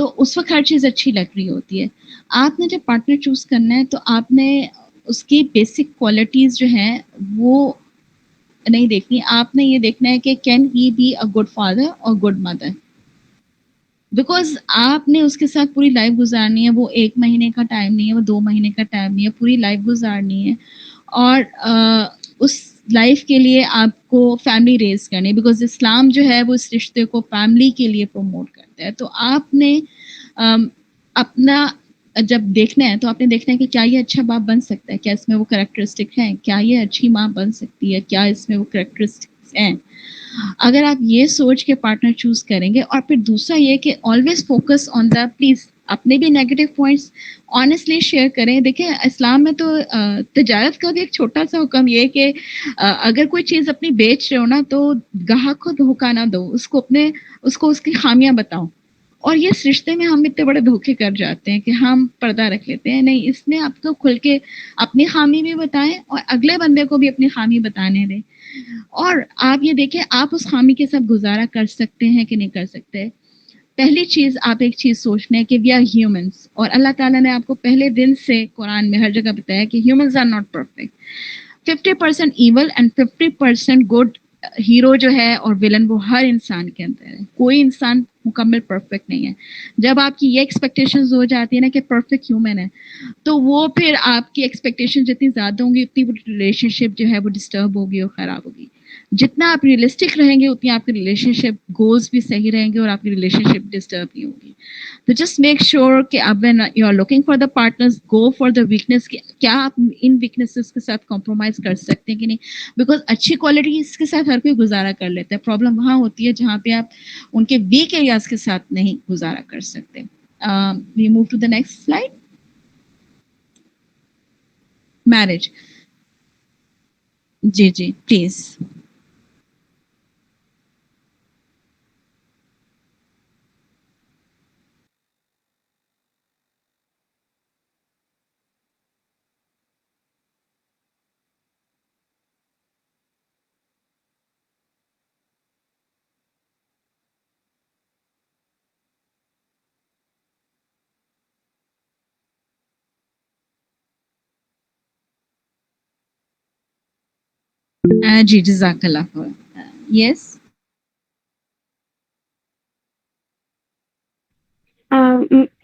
تو اس وقت ہر چیز اچھی لگ رہی ہوتی ہے. آپ نے جب پارٹنر چوز کرنا ہے تو آپ نے اس کی بیسک کوالٹیز جو ہیں وہ نہیں دیکھنی. آپ نے یہ دیکھنا ہے کہ can he be a good father اور گڈ مدر. بیکاز آپ نے اس کے ساتھ پوری لائف گزارنی ہے. وہ 1 مہینے کا ٹائم نہیں ہے, وہ 2 مہینے کا ٹائم نہیں ہے, پوری لائف گزارنی ہے. اور اس لائف کے لیے آپ کو فیملی ریز کرنی ہے, بیکاز اسلام جو ہے وہ اس رشتے کو فیملی کے لیے پروموٹ کرتا ہے. تو آپ نے اپنا جب دیکھنا ہے تو آپ نے دیکھنا ہے کہ کیا یہ اچھا باپ بن سکتا ہے, کیا اس میں وہ کریکٹرسٹک ہیں, کیا یہ اچھی ماں بن سکتی ہے, کیا اس میں وہ کریکٹرسٹکس ہیں. اگر آپ یہ سوچ کے پارٹنر چوز کریں گے. اور پھر دوسرا یہ کہ always focus on the, please اپنے بھی نیگیٹو پوائنٹس آنیسٹلی شیئر کریں. دیکھیں اسلام میں تو تجارت کا بھی ایک چھوٹا سا حکم یہ کہ اگر کوئی چیز اپنی بیچ رہے ہو نا تو گاہک کو دھوکہ نہ دو, اس کو اس کی خامیاں بتاؤ. اور یہ اس رشتے میں ہم اتنے بڑے دھوکے کر جاتے ہیں کہ ہم پردہ رکھ لیتے ہیں. نہیں, اس میں آپ کو کھل کے اپنی خامی بھی بتائیں اور اگلے بندے کو بھی اپنی خامی بتانے دیں. اور آپ یہ دیکھیں آپ اس خامی کے ساتھ گزارا کر سکتے ہیں کہ نہیں کر سکتے. پہلی چیز آپ ایک چیز سوچنا ہے کہ وی آر ہیومنس, اور اللہ تعالیٰ نے آپ کو پہلے دن سے قرآن میں ہر جگہ بتایا کہ humans are not perfect. 50% evil and 50% good. Hero جو ہے اور ولن وہ ہر انسان کے اندر ہے. کوئی انسان مکمل پرفیکٹ نہیں ہے. جب آپ کی یہ ایکسپیکٹیشنز ہو جاتی ہے نا کہ پرفیکٹ ہیومن ہے, تو وہ پھر آپ کی ایکسپیکٹیشن جتنی زیادہ ہوں گی اتنی وہ ریلیشن شپ جو ہے وہ ڈسٹرب ہوگی اور خراب ہوگی. جتنا آپ ریئلسٹک رہیں گے اتنی آپ کی ریلیشن شپ گولز بھی صحیح رہیں گے اور آپ کی ریلیشن شپ ڈسٹرب نہیں ہوگی. تو جسٹ میک شیور کہ اب when you are looking for the partners go for the weakness, کیا آپ ان ویکنیسز کے ساتھ کمپرومائز کر سکتے ہیں کہ نہیں. بیکاز اچھی کوالٹیز کے ساتھ ہر کوئی گزارا کر لیتا ہے. پرابلم وہاں ہوتی ہے جہاں پہ آپ ان کے ویک ایریاز کے ساتھ نہیں گزارا کر سکتے. We move to the next slide. Marriage. جی جی پلیز. جی جزاک اللہ خیر. یس.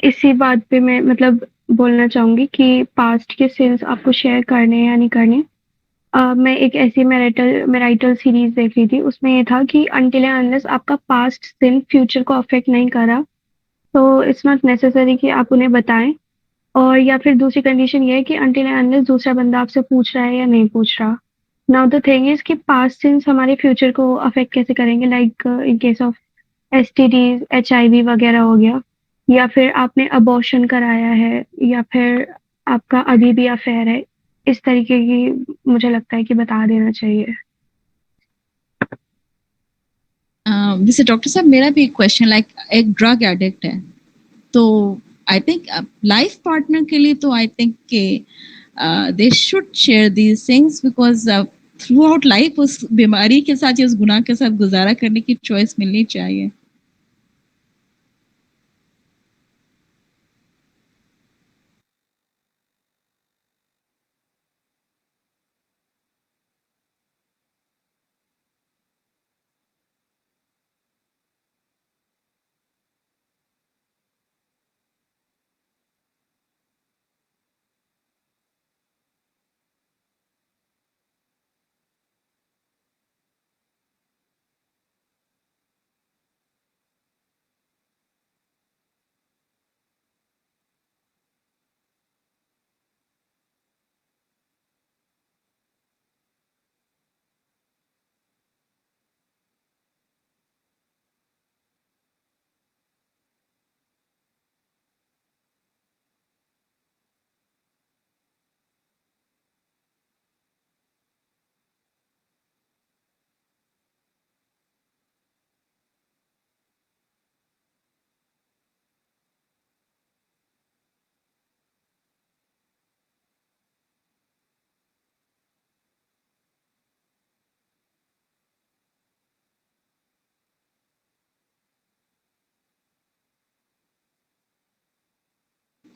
اسی بات پہ میں مطلب بولنا چاہوں گی کہ پاسٹ کے سینس آپ کو شیئر کرنے یا نہیں کرنے. میں ایک ایسی میرائٹل سیریز دیکھ رہی تھی, اس میں یہ تھا کہ انٹل اینڈ انلیس آپ کا پاسٹ سن فیوچر کو افیکٹ نہیں کرا تو اٹس ناٹ نیسسری کہ آپ انہیں بتائیں. اور یا پھر دوسری کنڈیشن یہ ہے کہ انٹل اینڈ انلیس دوسرا بندہ آپ سے پوچھ رہا ہے یا نہیں پوچھ رہا. ناؤ دا تھنگ از کہ پاسٹ سنس ہمارے فیوچر کو افیکٹ کیسے کریں گے, like in case of S T Ds, HIV وغیرہ ہو گیا, یا پھر آپ نے ابارشن کرایا ہے, یا پھر آپ کا ابھی بھی افیئر ہے. اس طریقے کی مجھے لگتا ہے کہ بتا دینا چاہیے. جیسے ڈاکٹر صاحب میرا بھی ایک کوشچن, لائک ایک ڈرگ ایڈکٹ ہے تو آئی تھنک لائف پارٹنر کے لیے تو آئی تھنک کہ they should share these things, because throughout life اس بیماری کے ساتھ یا اس گناہ کے ساتھ گزارا کرنے کی چوائس ملنی چاہیے.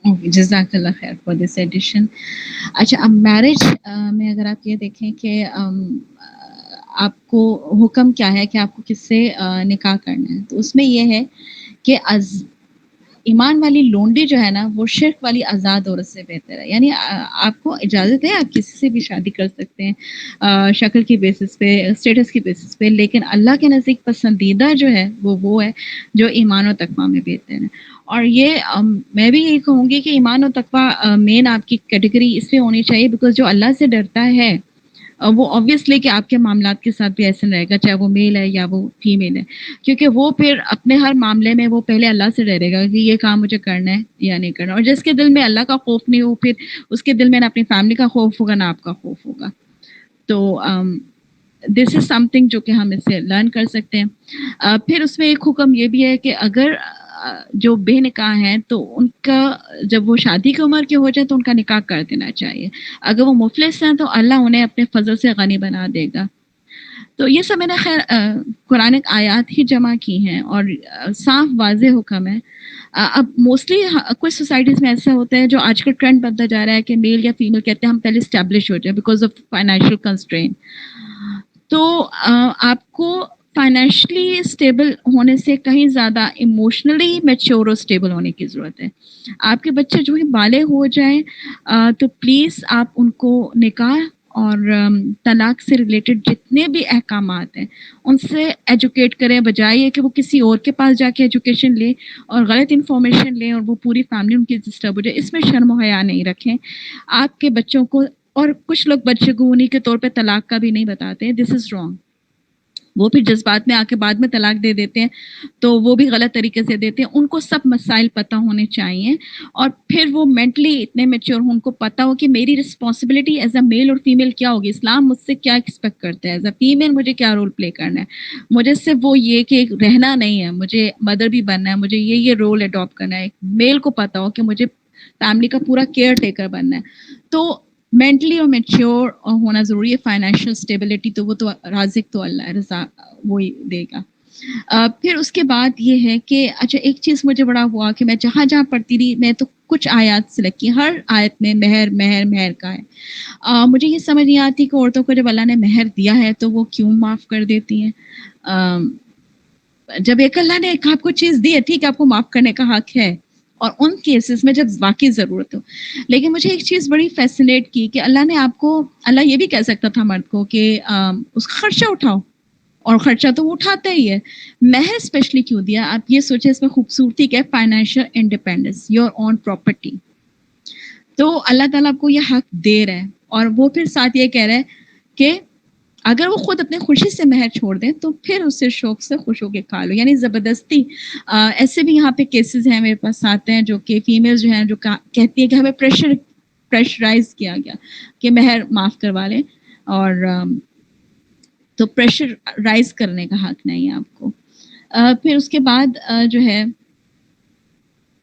اوکے، جزاک اللہ خیر فار دس ایڈیشن. اچھا، اب میرج میں اگر آپ یہ دیکھیں کہ آپ کو حکم کیا ہے کہ آپ کو کس سے نکاح کرنا ہے، تو اس میں یہ ہے کہ ایمان والی لونڈی جو ہے نا وہ شرک والی آزاد عورت سے بہتر ہے. یعنی آپ کو اجازت ہے، آپ کسی سے بھی شادی کر سکتے ہیں شکل کی بیسس پہ، اسٹیٹس کی بیسس پہ، لیکن اللہ کے نزدیک پسندیدہ جو ہے وہ ہے جو ایمان و تقوی میں بہتر ہے. اور یہ میں بھی یہی کہوں گی کہ ایمان و تقوی مین آپ کی کیٹیگری اس لیے ہونی چاہیے بیکاز جو اللہ سے ڈرتا ہے وہ آبویسلی کہ آپ کے معاملات کے ساتھ بھی ایسا رہے گا، چاہے وہ میل ہے یا وہ فیمیل ہے، کیونکہ وہ پھر اپنے ہر معاملے میں وہ پہلے اللہ سے ڈرے گا کہ یہ کام مجھے کرنا ہے یا نہیں کرنا. اور جس کے دل میں اللہ کا خوف نہیں ہو، پھر اس کے دل میں نہ اپنی فیملی کا خوف ہوگا نہ آپ کا خوف ہوگا. تو دس از سم تھنگ جو کہ ہم اس سے لرن کر سکتے ہیں. پھر اس میں ایک حکم یہ بھی ہے کہ اگر جو بے نکاح ہیں تو ان کا جب وہ شادی کی عمر کے ہو جائے تو ان کا نکاح کر دینا چاہیے. اگر وہ مفلس ہیں تو اللہ انہیں اپنے فضل سے غنی بنا دے گا. تو یہ سب میں نے خیر قرآن آیات ہی جمع کی ہیں اور صاف واضح حکم ہے. اب موسٹلی کچھ سوسائٹیز میں ایسا ہوتا ہے جو آج کل ٹرینڈ بنتا جا رہا ہے کہ میل یا فیمیل کہتے ہیں ہم پہلے اسٹیبلش ہو جائیں بیکاز آف فائنینشیل کنسٹرین. تو آپ کو فائنینشلی اسٹیبل ہونے سے کہیں زیادہ ایموشنلی میچور اور اسٹیبل ہونے کی ضرورت ہے. آپ کے بچے جو ہی بالغ ہو جائیں تو پلیز آپ ان کو نکاح اور طلاق سے ریلیٹڈ جتنے بھی احکامات ہیں ان سے ایجوکیٹ کریں، بجائے یہ کہ وہ کسی اور کے پاس جا کے ایجوکیشن لیں اور غلط انفارمیشن لیں اور وہ پوری فیملی ان کی ڈسٹرب ہو جائے. اس میں شرم و حیا نہیں رکھیں آپ کے بچوں کو. اور کچھ لوگ بدشگونی کے طور پہ طلاق کا بھی نہیں بتاتے، دس از رانگ. وہ پھر جذبات میں آ کے بعد میں طلاق دے دیتے ہیں تو وہ بھی غلط طریقے سے دیتے ہیں. ان کو سب مسائل پتہ ہونے چاہیے اور پھر وہ مینٹلی اتنے میچور ہوں، ان کو پتہ ہو کہ میری رسپانسبلٹی ایز اے میل اور فیمیل کیا ہوگی، اسلام مجھ سے کیا ایکسپیکٹ کرتا ہے، ایز اے فیمیل مجھے کیا رول پلے کرنا ہے. مجھے صرف وہ یہ کہ رہنا نہیں ہے، مجھے مدر بھی بننا ہے، مجھے یہ رول اڈاپٹ کرنا ہے. میل کو پتہ ہو کہ مجھے فیملی کا پورا کیئر ٹیکر بننا ہے. تو مینٹلی اور میچور ہونا ضروری ہے. فائنینشیل اسٹیبلٹی تو وہ تو رازق تو اللہ ہے، رضا وہی دے گا. پھر اس کے بعد یہ ہے کہ اچھا ایک چیز مجھے بڑا ہوا کہ میں جہاں جہاں پڑھتی رہی میں تو کچھ آیات سلیکٹ کی، ہر آیت میں مہر مہر مہر کا ہے. مجھے یہ سمجھ نہیں آتی کہ عورتوں کو جب اللہ نے مہر دیا ہے تو وہ کیوں معاف کر دیتی ہیں. جب ایک اللہ نے ایک آپ کو چیز دی ہے، ٹھیک ہے آپ کو معاف کرنے کا حق ہے اور ان کیسز میں جب واقعی ضرورت ہو. لیکن مجھے ایک چیز بڑی فیسنیٹ کی کہ اللہ نے آپ کو، اللہ یہ بھی کہہ سکتا تھا مرد کو کہ اس کا خرچہ اٹھاؤ، اور خرچہ تو وہ اٹھاتا ہی ہے. مہر اسپیشلی کیوں دیا؟ آپ یہ سوچیں اس میں خوبصورتی کیا ہے، financial independence, your own property. تو اللہ تعالیٰ آپ کو یہ حق دے رہا ہے اور وہ پھر ساتھ یہ کہہ رہا ہے کہ اگر وہ خود اپنے خوشی سے مہر چھوڑ دیں تو پھر اسے شوق سے خوش ہو کے کھا لو. یعنی زبردستی ایسے بھی یہاں پہ کیسز ہیں میرے پاس آتے ہیں جو کہ فیمیل جو ہیں جو کہتی ہیں کہ ہمیں پریشرائز کیا گیا کہ مہر معاف کروا لیں، اور تو پریشر رائز کرنے کا حق نہیں ہے آپ کو. پھر اس کے بعد جو ہے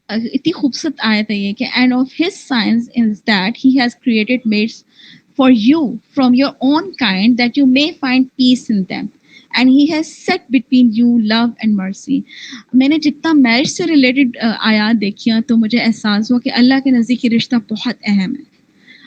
اتنی خوبصورت آیت ہے یہ کہ and of his signs is that he has created mates for you from your own kind that you may find peace in them and he has set between you love and mercy. میں نے جتنا marriage سے related آیات دیکھی ہیں تو مجھے احساس ہوا کہ اللہ کے نزدیک یہ رشتہ بہت اہم ہے.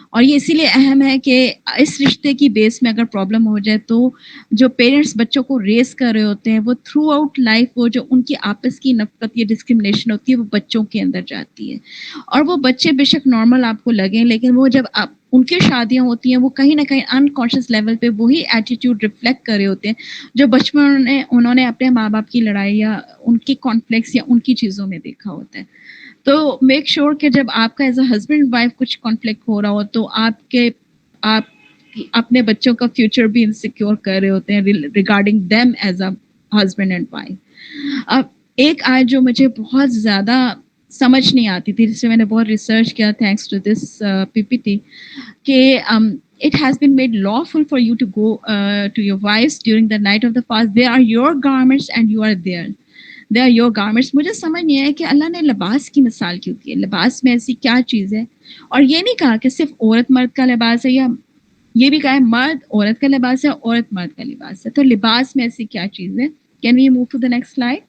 اور یہ اسی لیے اہم ہے کہ اس رشتے کی بیس میں اگر پرابلم ہو جائے تو جو پیرنٹس بچوں کو ریز کر رہے ہوتے ہیں وہ تھرو آؤٹ لائف وہ جو ان کی آپس کی نفرت یا ڈسکرمنیشن ہوتی ہے وہ بچوں کے اندر جاتی ہے. اور وہ بچے بے شک نارمل آپ کو لگیں لیکن وہ جب ان کی شادیاں ہوتی ہیں وہ کہیں نہ کہیں انکانشیس لیول پہ وہی ایٹیٹیوڈ ریفلیکٹ کر رہے ہوتے ہیں جو بچپن میں انہوں نے اپنے ماں باپ کی لڑائی یا ان کی کانفلکٹس یا ان کی چیزوں میں دیکھا ہوتا ہے. تو میک شیور کہ جب آپ کا ایز اے ہسبینڈ وائف کچھ کانفلکٹ ہو رہا ہو تو آپ اپنے بچوں کا فیوچر بھی انسیکیور کر رہے ہوتے ہیں regarding them as a husband and wife. اب ایک آیت جو مجھے بہت زیادہ سمجھ نہیں آتی تھی جس سے میں نے بہت ریسرچ کیا thanks to this P P T کہ it has been made lawful for you to go to your wives during the night of the fast. They are your garments and you are there. They are your garments. مجھے سمجھ نہیں ہے کہ اللہ نے لباس کی مثال کیوں کی ہے. لباس میں ایسی کیا چیز ہے؟ اور یہ نہیں کہا کہ صرف عورت مرد کا لباس ہے، یا یہ بھی کہا ہے مرد عورت کا لباس ہے، عورت مرد کا لباس ہے. تو لباس میں ایسی کیا چیز ہے؟ Can we move to the next slide?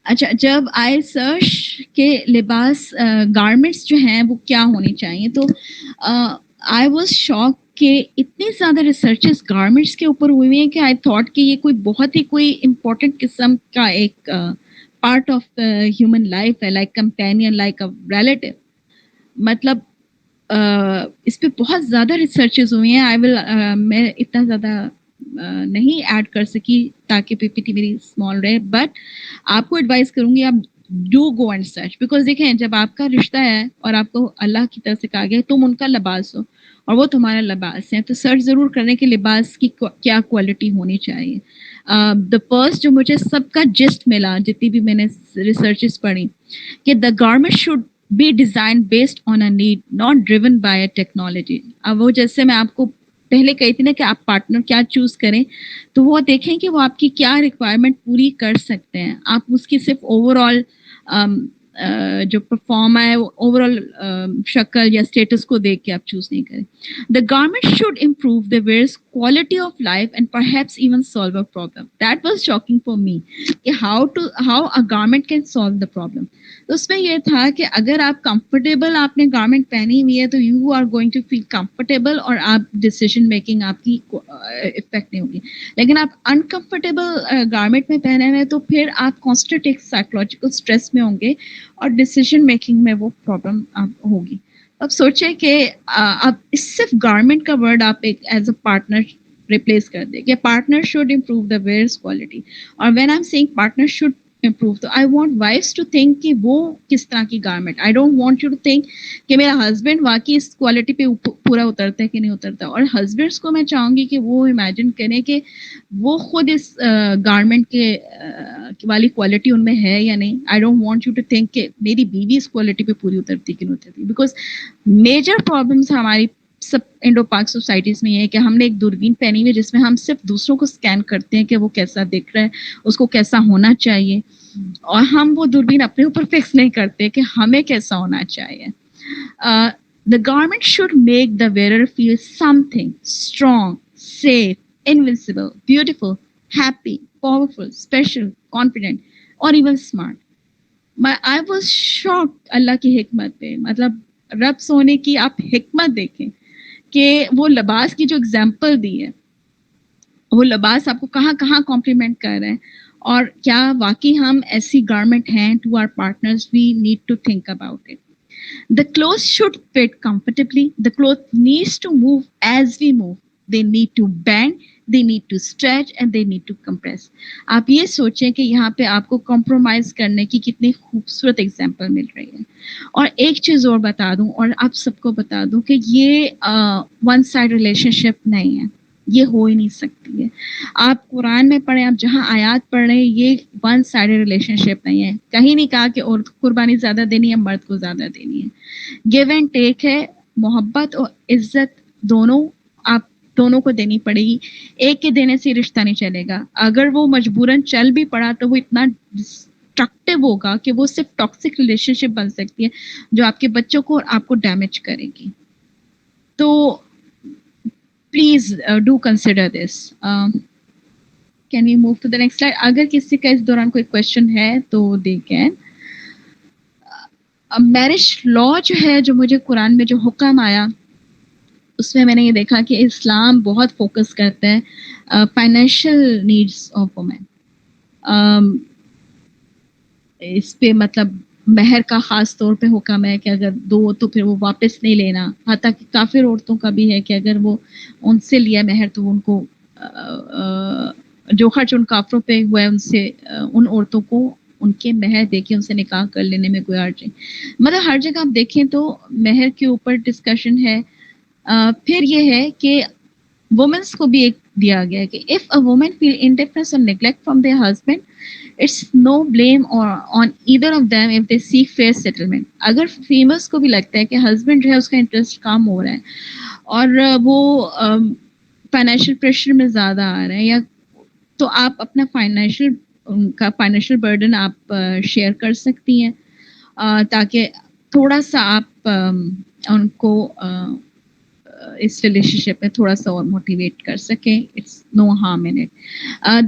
اچھا جب آئی سرچ کے لباس گارمنٹس جو ہیں وہ کیا ہونی چاہیے تو آئی واز شاک کہ اتنے زیادہ ریسرچز گارمنٹس کے اوپر ہوئی ہیں کہ آئی تھاٹ کہ یہ کوئی بہت ہی کوئی امپورٹنٹ قسم کا ایک پارٹ آف ہیومن لائف ہے like companion like a relative مطلب اس پہ بہت زیادہ ریسرچز ہوئی ہیں آئی ول میں اتنا زیادہ نہیں ایڈ کر سکی تاکہ پی پی ٹی میری اسمال رہے بٹ آپ کو ایڈوائز کروں گی آپ do go and search because دیکھیں جب آپ کا رشتہ ہے اور آپ کو اللہ کی طرف سے کہا گیا تم ان کا لباس ہو اور وہ تمہارا لباس ہے تو سرچ ضرور کریں کہ لباس کی کیا کوالٹی ہونی چاہیے دا فرسٹ جو مجھے سب کا جسٹ ملا جتنی بھی میں نے ریسرچز پڑھی کہ the garment should be design based on a need not driven by a technology. اب وہ جیسے میں آپ کو پہلے کہی تھی نا کہ آپ پارٹنر کیا چوز کریں تو وہ دیکھیں کہ وہ آپ کی کیا ریکوائرمنٹ پوری کر سکتے ہیں. آپ اس کی صرف اوور آل جو پرفارم ہے وہ اوور آل شکل یا اسٹیٹس کو دیکھ کے آپ چوز نہیں کریں. The garment should improve the wearer's quality of life and perhaps even solve a problem. That was shocking for me کہ how a garment can solve the problem. تو اس میں یہ تھا کہ اگر آپ کمفرٹیبل آپ نے گارمنٹ پہنی ہوئی ہے تو you are going to feel comfortable اور آپ ڈیسیجن میکنگ آپ کی افیکٹ نہیں ہوگی. لیکن آپ انکمفرٹیبل گارمنٹ میں پہنے ہوئے تو پھر آپ کانسٹنٹ ایک سائیکولوجیکل اسٹریس میں ہوں گے اور ڈیسیجن میکنگ میں وہ پرابلم ہوگی. اب سوچیں کہ آپ اس صرف گارمنٹ کا ورڈ آپ ایک ایز اے پارٹنر ریپلیس کر دیں کہ partner should improve the wearer's quality. اور when I am saying partner should improve تو I want wives to think کہ وہ کس طرح کی garment. I don't want you to think کہ میرا ہسبینڈ واقعی اس کوالٹی پہ پورا اترتا ہے کہ نہیں اترتا. اور ہسبینڈس کو میں چاہوں گی کہ وہ امیجن کریں کہ وہ خود اس گارمنٹ کے والی کوالٹی ان میں ہے یا نہیں. I don't want you to think کہ میری بیوی اس کوالٹی پہ پوری اترتی کہ نہیں اترتی. بیکاز میجر پرابلمس ہماری سب انڈو پاک سوسائٹیز میں یہ ہے کہ ہم نے ایک دوربین پہنی ہوئی جس میں ہم صرف دوسروں کو اسکین کرتے ہیں کہ وہ کیسا دکھ رہا ہے اس کو کیسا ہونا چاہیے اور ہم وہ دوربین اپنے اوپر فکس نہیں کرتے کہ ہمیں کیسا ہونا چاہیے. The garment should make the wearer feel something strong safe invincible beautiful happy, powerful, special, confident, اور even smart. I was shocked اللہ کی حکمت پہ. مطلب رب سونے کی آپ حکمت دیکھیں کہ وہ لباس کی جو اگزامپل دی ہے وہ لباس آپ کو کہاں کہاں کمپلیمنٹ کر رہے ہیں اور کیا واقعی ہم ایسی گارمنٹ ہیں to our partners. We need to think about it. The clothes should fit comfortably. The clothes needs to move as we move. They need to bend, they need to stretch and they need to compress. آپ یہ سوچیں کہ یہاں پہ آپ کو compromise کرنے کی کتنی خوبصورت اگزامپل مل رہی ہے. اور ایک چیز اور بتا دوں اور آپ سب کو بتا دوں کہ یہ ون سائڈ ریلیشن شپ نہیں ہے. یہ ہو ہی نہیں سکتی ہے. آپ قرآن میں پڑھیں آپ جہاں آیات پڑھ رہے ہیں یہ ون سائڈ ریلیشن شپ نہیں ہے. کہیں نہیں کہا کہ عورت کو قربانی زیادہ دینی ہے مرد کو زیادہ دینی ہے. گیو اینڈ ٹیک ہے. محبت اور عزت دونوں آپ دونوں کو دینی پڑے گی. ایک کے دینے سے رشتہ نہیں چلے گا. اگر وہ مجبوراً چل بھی پڑا تو وہ اتنا ڈسٹرکٹیو ہوگا کہ وہ صرف ٹاکسک ریلیشن شپ بن سکتی ہے جو آپ کے بچوں کو اور آپ کو ڈیمیج کرے گی. تو please do consider this. Can we move to the next slide? اگر کسی کا اس دوران کوئی کوشچن ہے تو دے کین. میرج لا جو ہے جو مجھے قرآن میں جو حکم آیا اس میں نے یہ دیکھا کہ اسلام بہت فوکس کرتا ہے فائنینشیل نیڈس آف وومین. اس پہ مطلب مہر کا خاص طور پہ حکم ہے کہ اگر دو تو پھر وہ واپس نہیں لینا. حتیٰ کہ کافر عورتوں کا بھی ہے کہ اگر وہ ان سے لیا مہر تو ان کو جو خرچ ان کافروں پہ ہوا ہے ان سے ان عورتوں کو ان کے مہر دے کے ان سے نکاح کر لینے میں کوئی حرج نہیں. مطلب ہر جگہ آپ دیکھیں تو مہر کے اوپر ڈسکشن ہے. پھر یہ ہے کہ وومنس کو بھی ایک دیا گیا ہے کہ if a woman feel indifference اور neglect from their husband it's no blame on either of them if they seek fair settlement. اگر فیمیلس کو بھی لگتا ہے کہ ہسبینڈ جو ہے اس کا انٹرسٹ کم ہو رہا ہے اور وہ فائنینشیل پریشر میں زیادہ آ رہا ہے یا تو آپ اپنا فائنینشیل برڈن آپ شیئر کر سکتی ہیں تاکہ تھوڑا سا آپ ان کو اس ریلیشن شپ میں تھوڑا سا اور موٹیویٹ کر سکیں. It's no harm in it.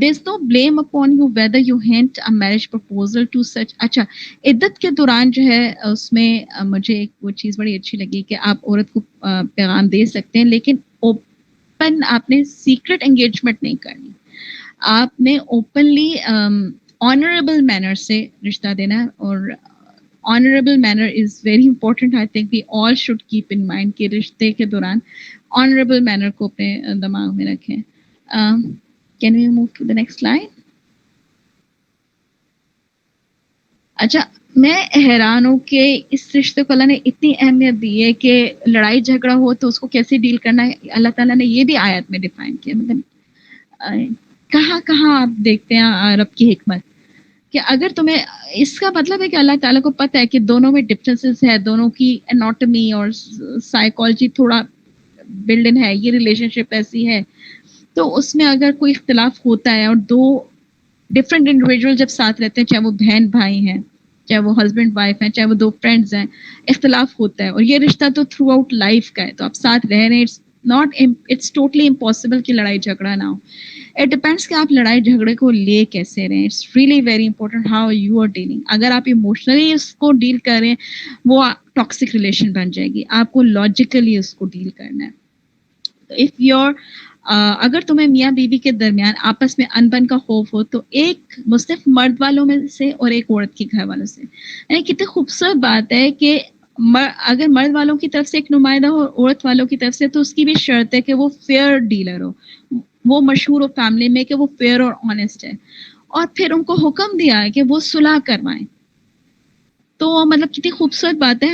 There is no blame upon you whether you hint a marriage proposal to such. اچھا, عدت کے دوران جو ہے اس میں مجھے ایک وہ چیز بڑی اچھی لگی کہ آپ عورت کو پیغام دے سکتے ہیں, لیکن اوپن آپ نے سیکرٹ انگیجمنٹ نہیں کرنی. آپ نے اوپنلی آنریبل مینر سے رشتہ دینا ہے, اور honourable manner is very important. I think we all should keep in mind کہ رشتے کے دوران آنریبل مینر کو اپنے دماغ میں رکھیں. Can we move to the next line? اچھا, میں حیران ہوں کہ اس رشتے کو اللہ نے اتنی اہمیت دی ہے کہ لڑائی جھگڑا ہو تو اس کو کیسے ڈیل کرنا ہے. اللہ تعالیٰ نے یہ بھی آیت میں ڈیفائن کیا. مطلب کہاں کہاں آپ دیکھتے ہیں رب کی حکمت کہ اگر تمہیں, اس کا مطلب ہے کہ اللہ تعالیٰ کو پتہ ہے کہ دونوں میں ڈفرینسز ہے, دونوں کی اناٹمی اور سائیکالوجی تھوڑا بلڈ ان ہے, یہ ریلیشن شپ ایسی ہے, تو اس میں اگر کوئی اختلاف ہوتا ہے اور دو ڈفرینٹ انڈیویجول جب ساتھ رہتے ہیں, چاہے وہ بہن بھائی ہیں, چاہے وہ ہسبینڈ وائف ہیں, چاہے وہ دو فرینڈز ہیں, اختلاف ہوتا ہے, اور یہ رشتہ تو تھرو آؤٹ لائف کا ہے, تو آپ ساتھ رہ رہے ہیں. اٹس ٹوٹلی امپاسبل کہ لڑائی جھگڑا نہ ہو. اٹ ڈپینڈس کہ آپ لڑائی جھگڑے کو لے کیسے رہیں. It's really very important how you are dealing. اگر آپ ایموشنلی اس کو ڈیل کریں, وہ ٹاکسک ریلیشن بن جائے گی. آپ کو لاجیکلی اس کو ڈیل کرنا ہے. اف یور اگر تمہیں میاں بیوی کے درمیان آپس میں انبن کا خوف ہو, تو ایک صرف مرد والوں میں سے اور ایک عورت کے گھر والوں سے. یعنی کتنی خوبصورت بات ہے کہ اگر مرد والوں کی طرف سے ایک نمائندہ ہو اور عورت والوں کی طرف سے, تو اس کی بھی شرط ہے کہ وہ فیئر ڈیلر ہو, وہ مشہور ہو فیملی میں کہ وہ فیئر اور آنےسٹ ہے. اور پھر ان کو حکم دیا ہے کہ وہ صلح کروائیں. تو مطلب کتنی خوبصورت بات ہے.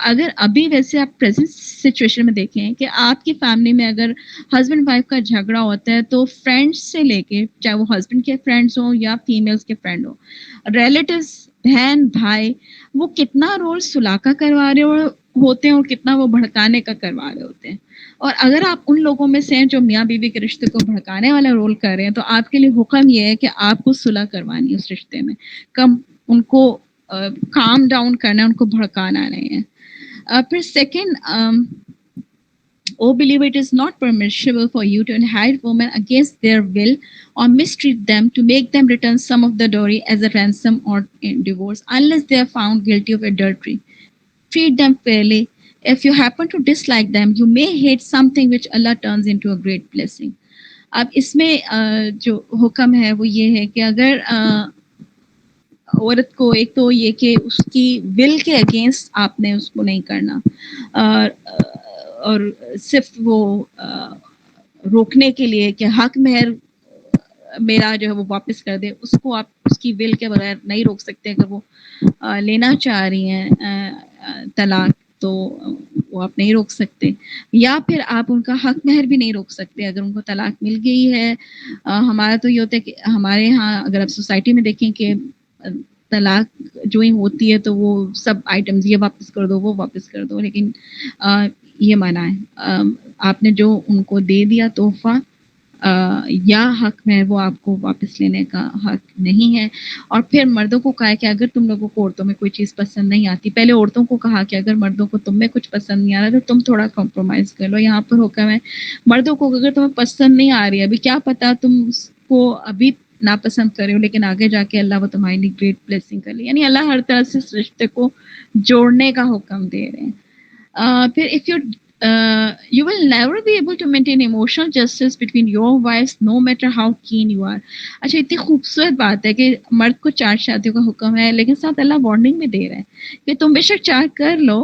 اگر ابھی ویسے آپ پریزنٹ سچویشن میں دیکھیں کہ آپ کی فیملی میں اگر ہسبینڈ وائف کا جھگڑا ہوتا ہے, تو فرینڈس سے لے کے, چاہے وہ ہسبینڈ کے فرینڈس ہوں یا فیمیلس کے فرینڈ ہوں, ریلیٹیوز, بہن بھائی, وہ کتنا رول صلح کا کروا رہے ہوتے ہیں اور کتنا وہ بھڑکانے کا کروا رہے ہوتے ہیں. اور اگر آپ ان لوگوں میں سے ہیں جو میاں بیوی کے رشتے کو بھڑکانے والا رول کر رہے ہیں, تو آپ کے لیے حکم یہ ہے کہ آپ کو صلح کروانی ہے اس رشتے میں. کم ان کو کام ڈاؤن کرنا, ان کو بھڑکانا نہیں ہے. پھر second, O believer, it is not permissible for you to inherit women against their will or mistreat them to make them return some of the dowry as a ransom or in divorce unless they are found guilty of adultery. Treat them fairly. If you happen to dislike them, you may hate something which Allah turns into a great blessing. اب اس میں جو حکم ہے وہ یہ ہے کہ اگر عورت کو, ایک تو یہ کہ اس کی ول کے اگینسٹ آپ نے اس کو نہیں کرنا, اور صرف وہ روکنے کے لیے کہ حق مہر میرا جو ہے وہ واپس کر دے, اس کو آپ اس کی ول کے بغیر نہیں روک سکتے. اگر وہ لینا چاہ رہی ہیں طلاق, تو وہ آپ نہیں روک سکتے. یا پھر آپ ان کا حق مہر بھی نہیں روک سکتے اگر ان کو طلاق مل گئی ہے. ہمارا تو یہ ہوتا ہے کہ ہمارے یہاں اگر آپ سوسائٹی میں دیکھیں کہ طلاق جو ہی ہوتی ہے تو وہ سب آئٹمز یہ واپس کر دو, وہ واپس کر دو, لیکن یہ منع ہے. آپ نے جو ان کو دے دیا تحفہ یا حق میں, وہ آپ کو واپس لینے کا حق نہیں ہے. اور پھر مردوں کو کہا ہے کہ اگر تم لوگوں کو عورتوں میں کوئی چیز پسند نہیں آتی, پہلے عورتوں کو کہا کہ اگر مردوں کو تم میں کچھ پسند نہیں آ رہا تو تم تھوڑا کمپرومائز کر لو. یہاں پر حکم ہے مردوں کو اگر تمہیں پسند نہیں آ رہی, ابھی کیا پتا تم اس کو ابھی ناپسند کر رہے ہو, لیکن آگے جا کے اللہ وہ تمہارے لیے گریٹ بلیسنگ کر لے. یعنی اللہ ہر طرح سے اس رشتے کو جوڑنے کا حکم دے رہے ہیں. پھر if you will never be able to maintain emotional justice between your wives no matter how keen you are. اچھا, اتنی خوبصورت بات ہے کہ مرد کو 4 شادیوں کا حکم ہے, لیکن ساتھ اللہ وارننگ بھی دے رہا ہے کہ تم بے شک 4 کر لو,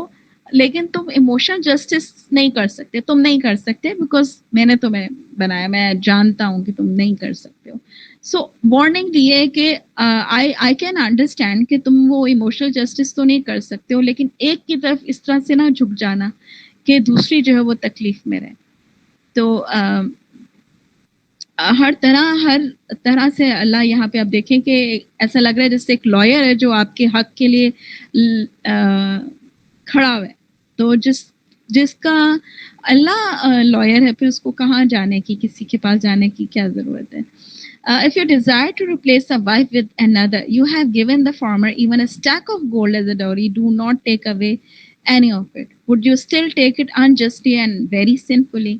لیکن تم ایموشنل جسٹس نہیں کر سکتے. تم نہیں کر سکتے بیکاز میں نے تمہیں بنایا, میں جانتا ہوں کہ تم نہیں کر سکتے ہو. سو وارننگ دی ہے کہ آئی کین انڈرسٹینڈ کہ تم وہ ایموشنل جسٹس تو نہیں کر سکتے ہو, لیکن ایک کی طرف اس طرح سے نہ جھک جانا کہ دوسری جو ہے وہ تکلیف میں رہے. تو ہر طرح سے اللہ یہاں پہ آپ دیکھیں کہ ایسا لگ رہا ہے جیسے ایک لائر ہے جو آپ کے حق کے لیے کھڑا ہوا ہے. تو جس کا اللہ لائر ہے, پھر اس کو کہاں جانے کی, کسی کے پاس جانے کی کیا ضرورت ہے. If you desire to replace a wife with another, you have given the former even a stack of gold as a dowry. Do not take away any of it? Would you still take it unjustly and very sinfully?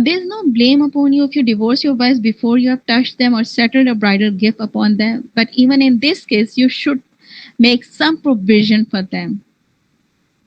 There is no blame upon you if you divorce your wives before you have touched them or settled a bridal gift upon them. But even in this case, you should make some provision for them.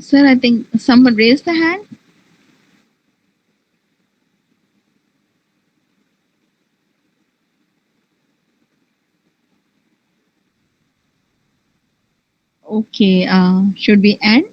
Sir, I think someone raised the hand. Okay, should we end?